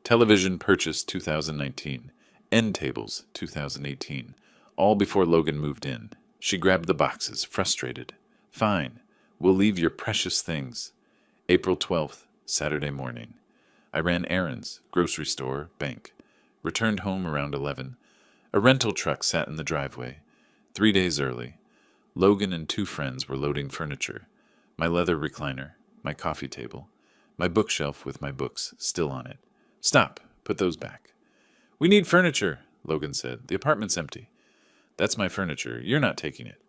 Speaker 1: Television purchased 2019. End tables 2018. All before Logan moved in. She grabbed the boxes, frustrated. Fine. We'll leave your precious things. April 12th, Saturday morning. I ran errands, grocery store, bank. Returned home around 11. A rental truck sat in the driveway. 3 days early. Logan and 2 friends were loading furniture. My leather recliner, my coffee table, my bookshelf with my books still on it. Stop. Put those back. We need furniture, Logan said. The apartment's empty. That's my furniture. You're not taking it.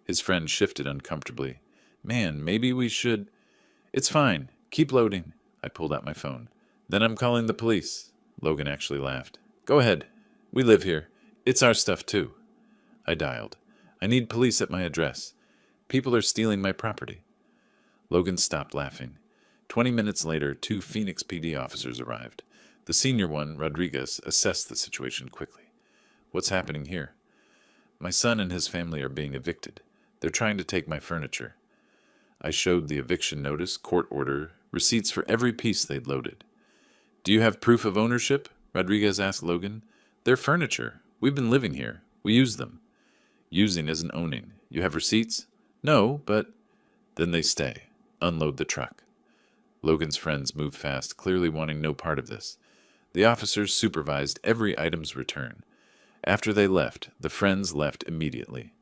Speaker 1: His friend shifted uncomfortably. Man, maybe we should... It's fine. Keep loading. I pulled out my phone. Then I'm calling the police. Logan actually laughed. Go ahead. We live here. It's our stuff, too. I dialed. I need police at my address. People are stealing my property. Logan stopped laughing. 20 minutes later, 2 Phoenix PD officers arrived. The senior one, Rodriguez, assessed the situation quickly. What's happening here? My son and his family are being evicted. They're trying to take my furniture. I showed the eviction notice, court order, receipts for every piece they'd loaded. Do you have proof of ownership? Rodriguez asked Logan. They're furniture. We've been living here. We use them. Using isn't owning. You have receipts? No, but... Then they stay. Unload the truck. Logan's friends moved fast, clearly wanting no part of this. The officers supervised every item's return. After they left, the friends left immediately.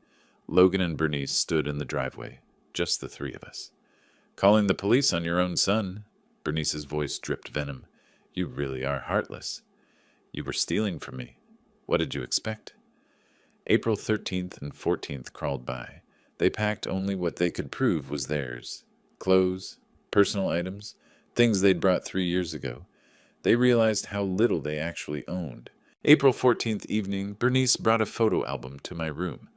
Speaker 1: Logan and Bernice stood in the driveway, just the 3 of us. Calling the police on your own son. Bernice's voice dripped venom. You really are heartless. You were stealing from me. What did you expect? April 13th and 14th crawled by. They packed only what they could prove was theirs. Clothes, personal items, things they'd brought 3 years ago. They realized how little they actually owned. April 14th evening, Bernice brought a photo album to my room.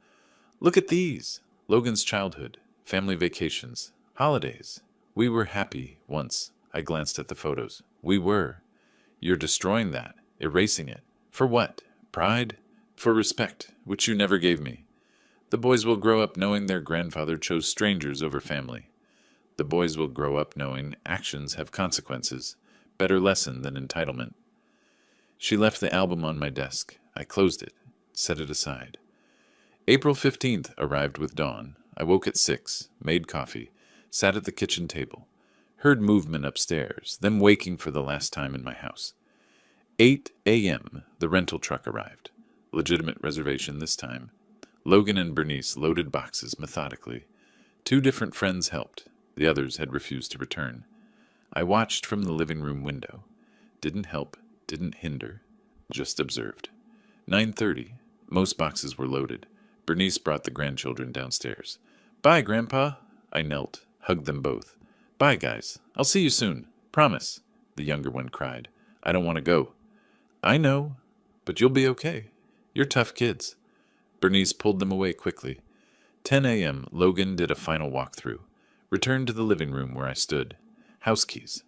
Speaker 1: Look at these. Logan's childhood, family vacations, holidays. We were happy once. I glanced at the photos. We were. You're destroying that, erasing it. For what? Pride? For respect, which you never gave me. The boys will grow up knowing their grandfather chose strangers over family. The boys will grow up knowing actions have consequences. Better lesson than entitlement. She left the album on my desk. I closed it, set it aside. April 15th arrived with dawn. I woke at 6, made coffee, sat at the kitchen table. Heard movement upstairs, them waking for the last time in my house. 8 a.m., the rental truck arrived. Legitimate reservation this time. Logan and Bernice loaded boxes methodically. 2 different friends helped. The others had refused to return. I watched from the living room window. Didn't help, didn't hinder, just observed. 9:30. Most boxes were loaded. Bernice brought the grandchildren downstairs. Bye, Grandpa. I knelt, hugged them both. Bye, guys. I'll see you soon. Promise. The younger one cried. I don't want to go. I know, but you'll be okay. You're tough kids. Bernice pulled them away quickly. 10 a.m., Logan did a final walkthrough. Returned to the living room where I stood. House keys.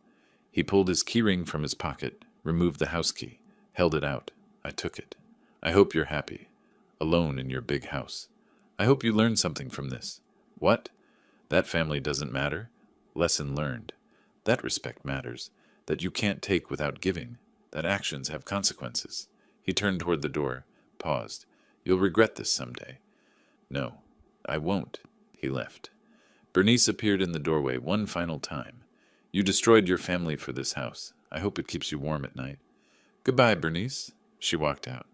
Speaker 1: He pulled his keyring from his pocket, removed the house key, held it out. I took it. I hope you're happy. Alone in your big house. I hope you learned something from this. What? That family doesn't matter? Lesson learned. That respect matters. That you can't take without giving. That actions have consequences. He turned toward the door, paused. You'll regret this someday. No, I won't. He left. Bernice appeared in the doorway one final time. You destroyed your family for this house. I hope it keeps you warm at night. Goodbye, Bernice. She walked out.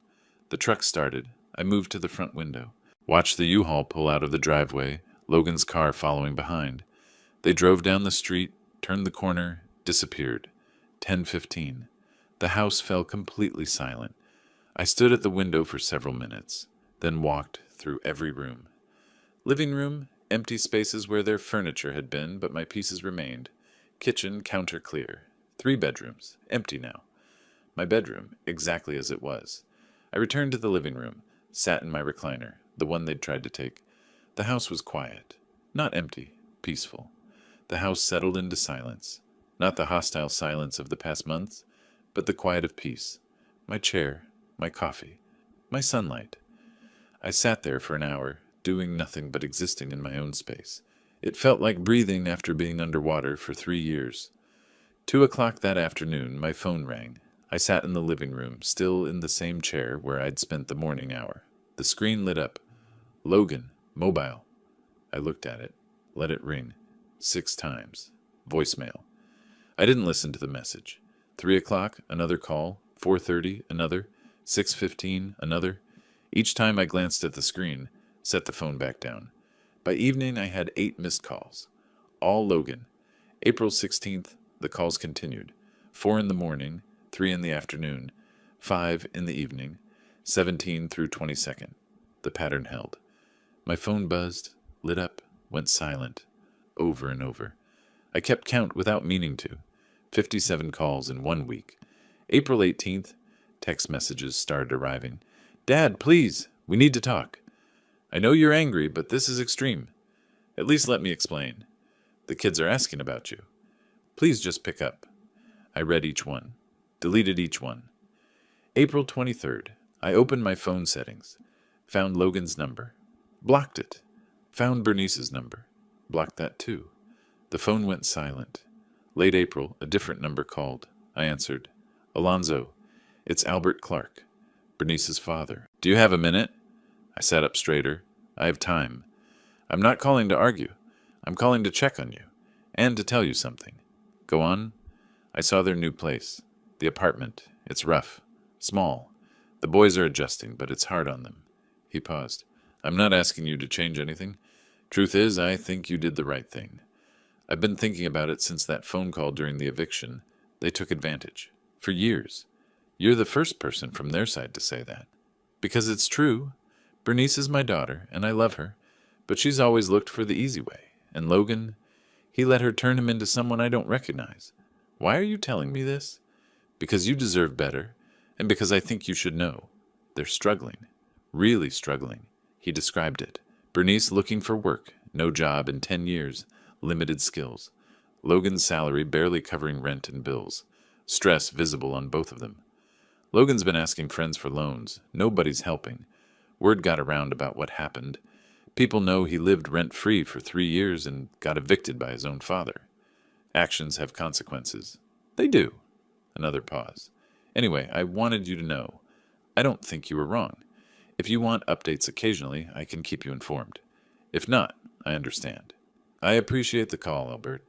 Speaker 1: The truck started. I moved to the front window. Watched the U-Haul pull out of the driveway, Logan's car following behind. They drove down the street, turned the corner, disappeared. 10:15. The house fell completely silent. I stood at the window for several minutes, then walked through every room. Living room, empty spaces where their furniture had been, but my pieces remained. Kitchen, counter clear. 3 bedrooms, empty now. My bedroom, exactly as it was. I returned to the living room, sat in my recliner, the one they'd tried to take. The house was quiet. Not empty, peaceful. The house settled into silence. Not the hostile silence of the past months, but the quiet of peace. My chair, my coffee, my sunlight. I sat there for an hour, doing nothing but existing in my own space. It felt like breathing after being underwater for 3 years. 2 o'clock that afternoon, my phone rang. I sat in the living room, still in the same chair where I'd spent the morning hour. The screen lit up. Logan, mobile. I looked at it, let it ring. 6 times. Voicemail. I didn't listen to the message. 3 o'clock, another call. 4:30, another. 6:15, another. Each time I glanced at the screen, set the phone back down. By evening, I had 8 missed calls. All Logan. April 16th, the calls continued. 4 in the morning, 3 in the afternoon, 5 in the evening, 17 through 22nd. The pattern held. My phone buzzed, lit up, went silent, over and over. I kept count without meaning to. 57 calls in 1 week. April 18th, text messages started arriving. Dad, please, we need to talk. I know you're angry, but this is extreme. At least let me explain. The kids are asking about you. Please just pick up. I read each one, deleted each one. April 23rd, I opened my phone settings, found Logan's number, blocked it, found Bernice's number, blocked that too. The phone went silent. Late April, a different number called. I answered. Alonzo, it's Albert Clark, Bernice's father. Do you have a minute? I sat up straighter. I have time. I'm not calling to argue. I'm calling to check on you, and to tell you something. Go on. I saw their new place. The apartment. It's rough. Small. The boys are adjusting, but it's hard on them. He paused. I'm not asking you to change anything. Truth is, I think you did the right thing. I've been thinking about it since that phone call during the eviction. They took advantage. For years. You're the first person from their side to say that. Because it's true. Bernice is my daughter, and I love her, but she's always looked for the easy way. And Logan, he let her turn him into someone I don't recognize. Why are you telling me this? Because you deserve better, and because I think you should know. They're struggling. Really struggling. He described it. Bernice looking for work, no job in 10 years, limited skills. Logan's salary barely covering rent and bills. Stress visible on both of them. Logan's been asking friends for loans. Nobody's helping. Word got around about what happened. People know he lived rent-free for 3 years and got evicted by his own father. Actions have consequences. They do. Another pause. Anyway, I wanted you to know. I don't think you were wrong. If you want updates occasionally, I can keep you informed. If not, I understand. I appreciate the call, Albert.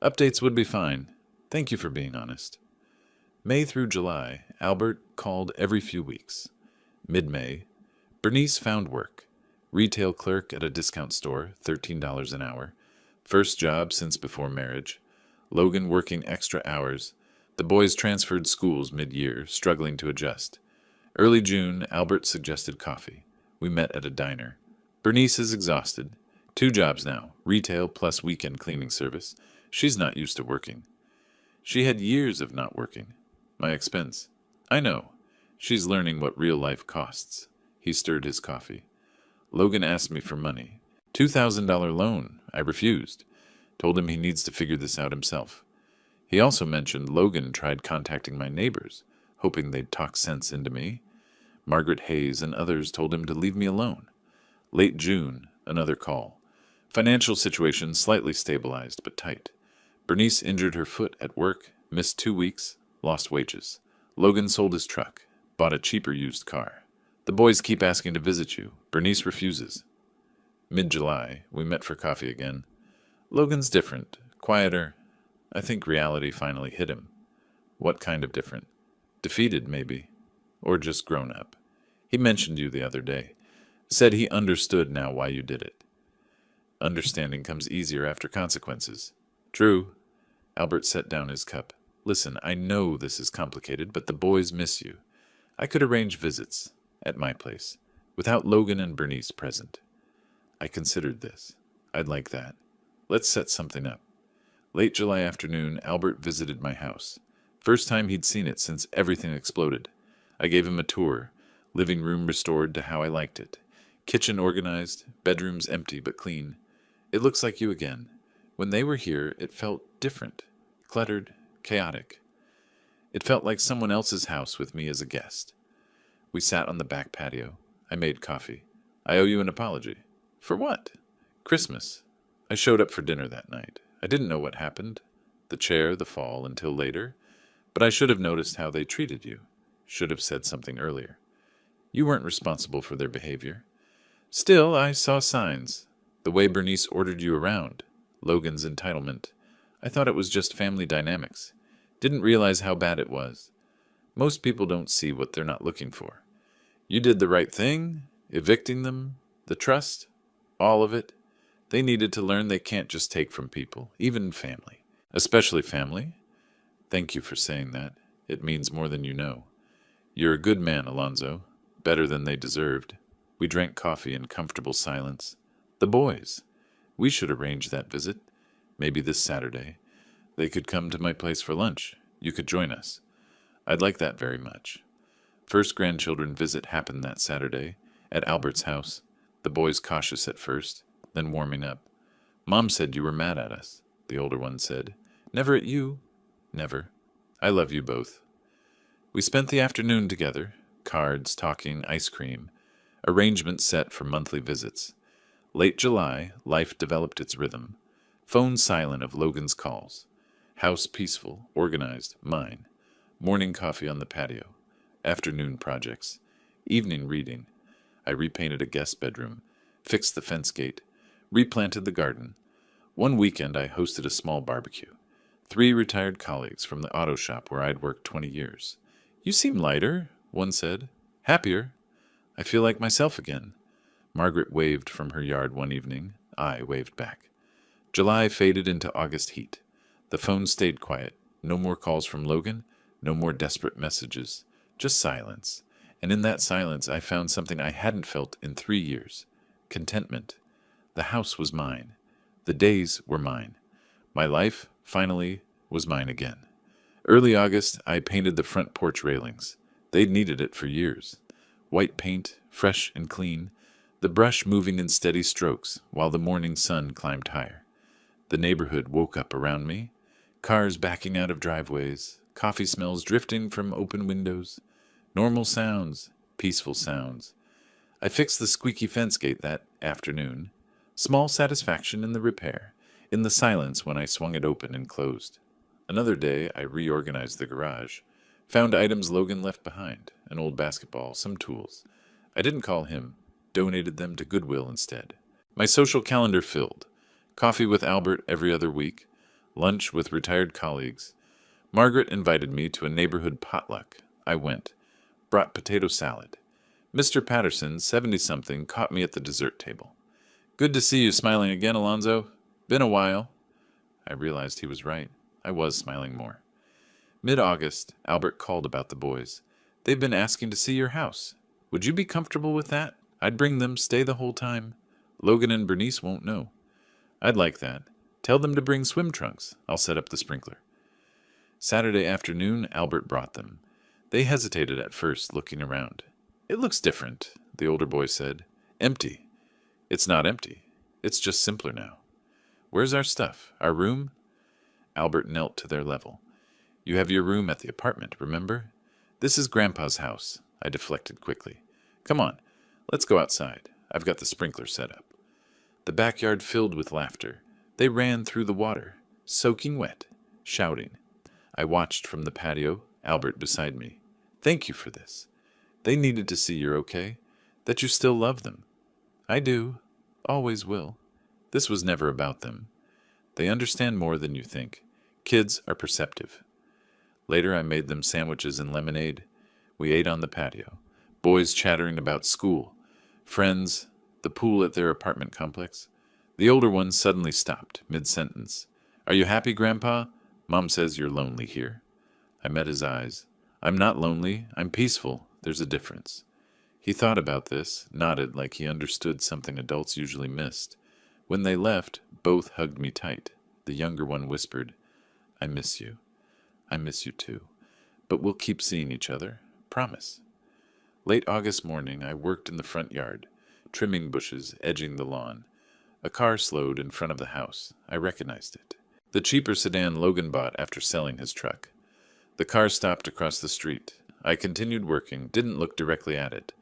Speaker 1: Updates would be fine. Thank you for being honest. May through July, Albert called every few weeks. Mid-May, Bernice found work. Retail clerk at a discount store, $13 an hour. First job since before marriage. Logan working extra hours. The boys transferred schools mid-year, struggling to adjust. Early June, Albert suggested coffee. We met at a diner. Bernice is exhausted. 2 jobs now, retail plus weekend cleaning service. She's not used to working. She had years of not working. My expense. I know. She's learning what real life costs. He stirred his coffee. Logan asked me for money. $2,000 loan. I refused. Told him he needs to figure this out himself. He also mentioned Logan tried contacting my neighbors, hoping they'd talk sense into me. Margaret Hayes and others told him to leave me alone. Late June, another call. Financial situation slightly stabilized, but tight. Bernice injured her foot at work, missed 2 weeks, lost wages. Logan sold his truck, bought a cheaper used car. The boys keep asking to visit you. Bernice refuses. Mid-July, we met for coffee again. Logan's different, quieter. I think reality finally hit him. What kind of different? Defeated, maybe. Or just grown up. He mentioned you the other day. Said he understood now why you did it. Understanding comes easier after consequences. True. Albert set down his cup. Listen, I know this is complicated, but the boys miss you. I could arrange visits, at my place, without Logan and Bernice present. I considered this. I'd like that. Let's set something up. Late July afternoon, Albert visited my house. First time he'd seen it since everything exploded. I gave him a tour. Living room restored to how I liked it. Kitchen organized, bedrooms empty but clean. It looks like you again. When they were here, it felt different. Cluttered, chaotic. It felt like someone else's house with me as a guest. We sat on the back patio. I made coffee. I owe you an apology. For what? Christmas. I showed up for dinner that night. I didn't know what happened. The chair, the fall, until later. But I should have noticed how they treated you. Should have said something earlier. You weren't responsible for their behavior. Still, I saw signs. The way Bernice ordered you around. Logan's entitlement. I thought it was just family dynamics. Didn't realize how bad it was. Most people don't see what they're not looking for. You did the right thing, evicting them, the trust, all of it. They needed to learn they can't just take from people, even family. Especially family. Thank you for saying that. It means more than you know. You're a good man, Alonzo. Better than they deserved. We drank coffee in comfortable silence. The boys. We should arrange that visit. Maybe this Saturday. They could come to my place for lunch. You could join us. I'd like that very much. First grandchildren visit happened that Saturday, at Albert's house. The boys cautious at first, then warming up. Mom said you were mad at us, the older one said. Never at you. Never. I love you both. We spent the afternoon together. Cards, talking, ice cream. Arrangements set for monthly visits. Late July, life developed its rhythm. Phone silent of Logan's calls. House peaceful, organized, mine. Morning coffee on the patio. Afternoon projects. Evening reading. I repainted a guest bedroom. Fixed the fence gate. Replanted the garden. One weekend I hosted a small barbecue. 3 retired colleagues from the auto shop where I'd worked 20 years. You seem lighter, one said. Happier. I feel like myself again. Margaret waved from her yard one evening. I waved back. July faded into August heat. The phone stayed quiet. No more calls from Logan. No more desperate messages. Just silence. And in that silence I found something I hadn't felt in 3 years. Contentment. The house was mine. The days were mine. My life, finally, was mine again. Early August, I painted the front porch railings. They'd needed it for years. White paint, fresh and clean, the brush moving in steady strokes while the morning sun climbed higher. The neighborhood woke up around me. Cars backing out of driveways, coffee smells drifting from open windows. Normal sounds, peaceful sounds. I fixed the squeaky fence gate that afternoon. Small satisfaction in the repair, in the silence when I swung it open and closed. Another day, I reorganized the garage. Found items Logan left behind, an old basketball, some tools. I didn't call him, donated them to Goodwill instead. My social calendar filled. Coffee with Albert every other week. Lunch with retired colleagues. Margaret invited me to a neighborhood potluck. I went. Brought potato salad. Mr. Patterson, 70-something, caught me at the dessert table. Good to see you smiling again, Alonzo. Been a while. I realized he was right. I was smiling more. Mid-August, Albert called about the boys. They've been asking to see your house. Would you be comfortable with that? I'd bring them, stay the whole time. Logan and Bernice won't know. I'd like that. Tell them to bring swim trunks. I'll set up the sprinkler. Saturday afternoon, Albert brought them. They hesitated at first, looking around. It looks different, the older boy said. Empty. It's not empty. It's just simpler now. Where's our stuff? Our room? Albert knelt to their level. You have your room at the apartment, remember? This is Grandpa's house. I deflected quickly. Come on, let's go outside. I've got the sprinkler set up. The backyard filled with laughter. They ran through the water, soaking wet, shouting. I watched from the patio, Albert beside me. Thank you for this. They needed to see you're okay, that you still love them. I do. Always will. This was never about them. They understand more than you think. Kids are perceptive. Later, I made them sandwiches and lemonade. We ate on the patio. Boys chattering about school, friends, the pool at their apartment complex. The older one suddenly stopped, mid-sentence. "Are you happy, Grandpa? Mom says you're lonely here." I met his eyes. "I'm not lonely. I'm peaceful. There's a difference." He thought about this, nodded like he understood something adults usually missed. When they left, both hugged me tight. The younger one whispered, "I miss you. I miss you too. But we'll keep seeing each other. Promise." Late August morning, I worked in the front yard, trimming bushes, edging the lawn. A car slowed in front of the house. I recognized it. The cheaper sedan Logan bought after selling his truck. The car stopped across the street. I continued working, didn't look directly at it.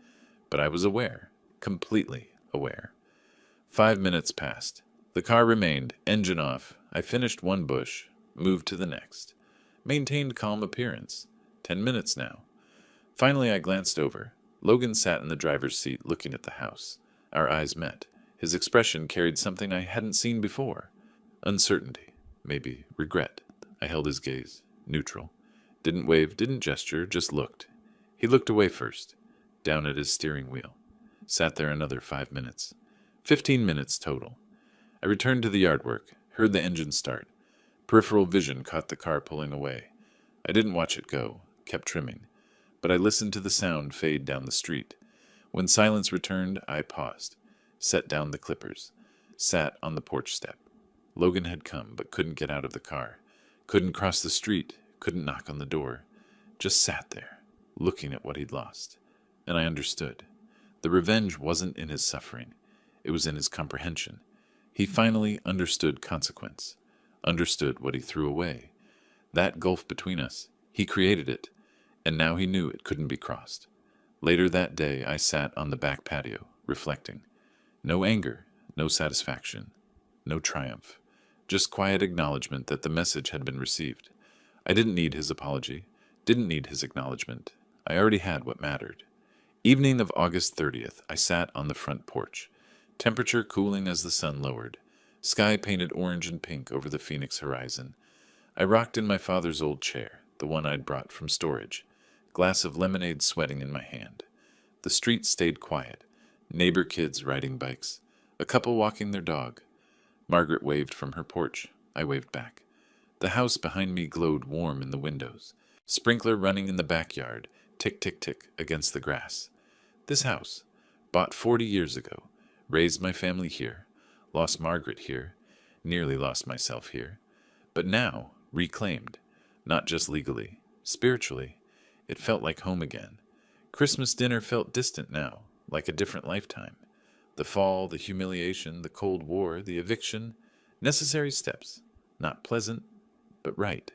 Speaker 1: But I was aware, completely aware. 5 minutes passed. The car remained, engine off. I finished one bush, moved to the next. Maintained calm appearance. 10 minutes now. Finally, I glanced over. Logan sat in the driver's seat looking at the house. Our eyes met. His expression carried something I hadn't seen before. Uncertainty, maybe regret. I held his gaze, neutral. Didn't wave, didn't gesture, just looked. He looked away first, down at his steering wheel. Sat there another 5 minutes. 15 minutes total. I returned to the yard work, heard the engine start. Peripheral vision caught the car pulling away. I didn't watch it go, kept trimming. But I listened to the sound fade down the street. When silence returned, I paused, set down the clippers, sat on the porch step. Logan had come, but couldn't get out of the car. Couldn't cross the street, couldn't knock on the door. Just sat there, looking at what he'd lost. And I understood. The revenge wasn't in his suffering. It was in his comprehension. He finally understood consequence. Understood what he threw away. That gulf between us, he created it. And now he knew it couldn't be crossed. Later that day, I sat on the back patio, reflecting. No anger, no satisfaction, no triumph. Just quiet acknowledgement that the message had been received. I didn't need his apology, didn't need his acknowledgement. I already had what mattered. Evening of August 30th, I sat on the front porch. Temperature cooling as the sun lowered. Sky painted orange and pink over the Phoenix horizon. I rocked in my father's old chair, the one I'd brought from storage. Glass of lemonade sweating in my hand. The street stayed quiet. Neighbor kids riding bikes. A couple walking their dog. Margaret waved from her porch. I waved back. The house behind me glowed warm in the windows. Sprinkler running in the backyard, tick, tick, tick, against the grass. This house, bought 40 years ago, raised my family here, lost Margaret here, nearly lost myself here, but now reclaimed, not just legally, spiritually. It felt like home again. Christmas dinner felt distant now, like a different lifetime. The fall, the humiliation, the Cold War, the eviction, necessary steps, not pleasant, but right.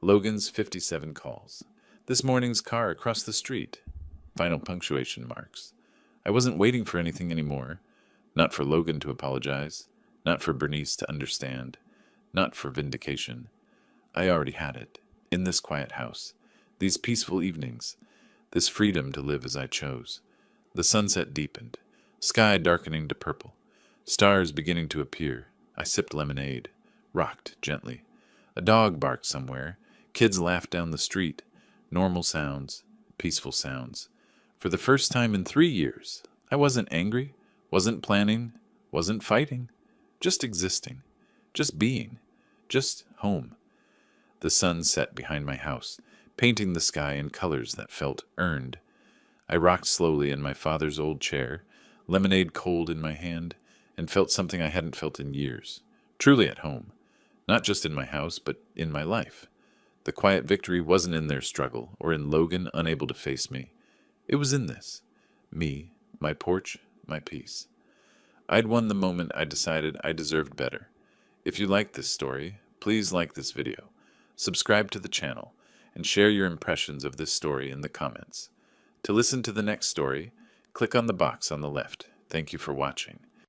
Speaker 1: Logan's 57 calls. This morning's car across the street. Final punctuation marks. I wasn't waiting for anything anymore. Not for Logan to apologize. Not for Bernice to understand. Not for vindication. I already had it. In this quiet house. These peaceful evenings. This freedom to live as I chose. The sunset deepened. Sky darkening to purple. Stars beginning to appear. I sipped lemonade. Rocked gently. A dog barked somewhere. Kids laughed down the street. Normal sounds. Peaceful sounds. For the first time in 3 years, I wasn't angry, wasn't planning, wasn't fighting. Just existing. Just being. Just home. The sun set behind my house, painting the sky in colors that felt earned. I rocked slowly in my father's old chair, lemonade cold in my hand, and felt something I hadn't felt in years. Truly at home. Not just in my house, but in my life. The quiet victory wasn't in their struggle, or in Logan unable to face me. It was in this. Me, my porch, my peace. I'd won the moment I decided I deserved better. If you like this story, please like this video, subscribe to the channel, and share your impressions of this story in the comments. To listen to the next story, click on the box on the left. Thank you for watching.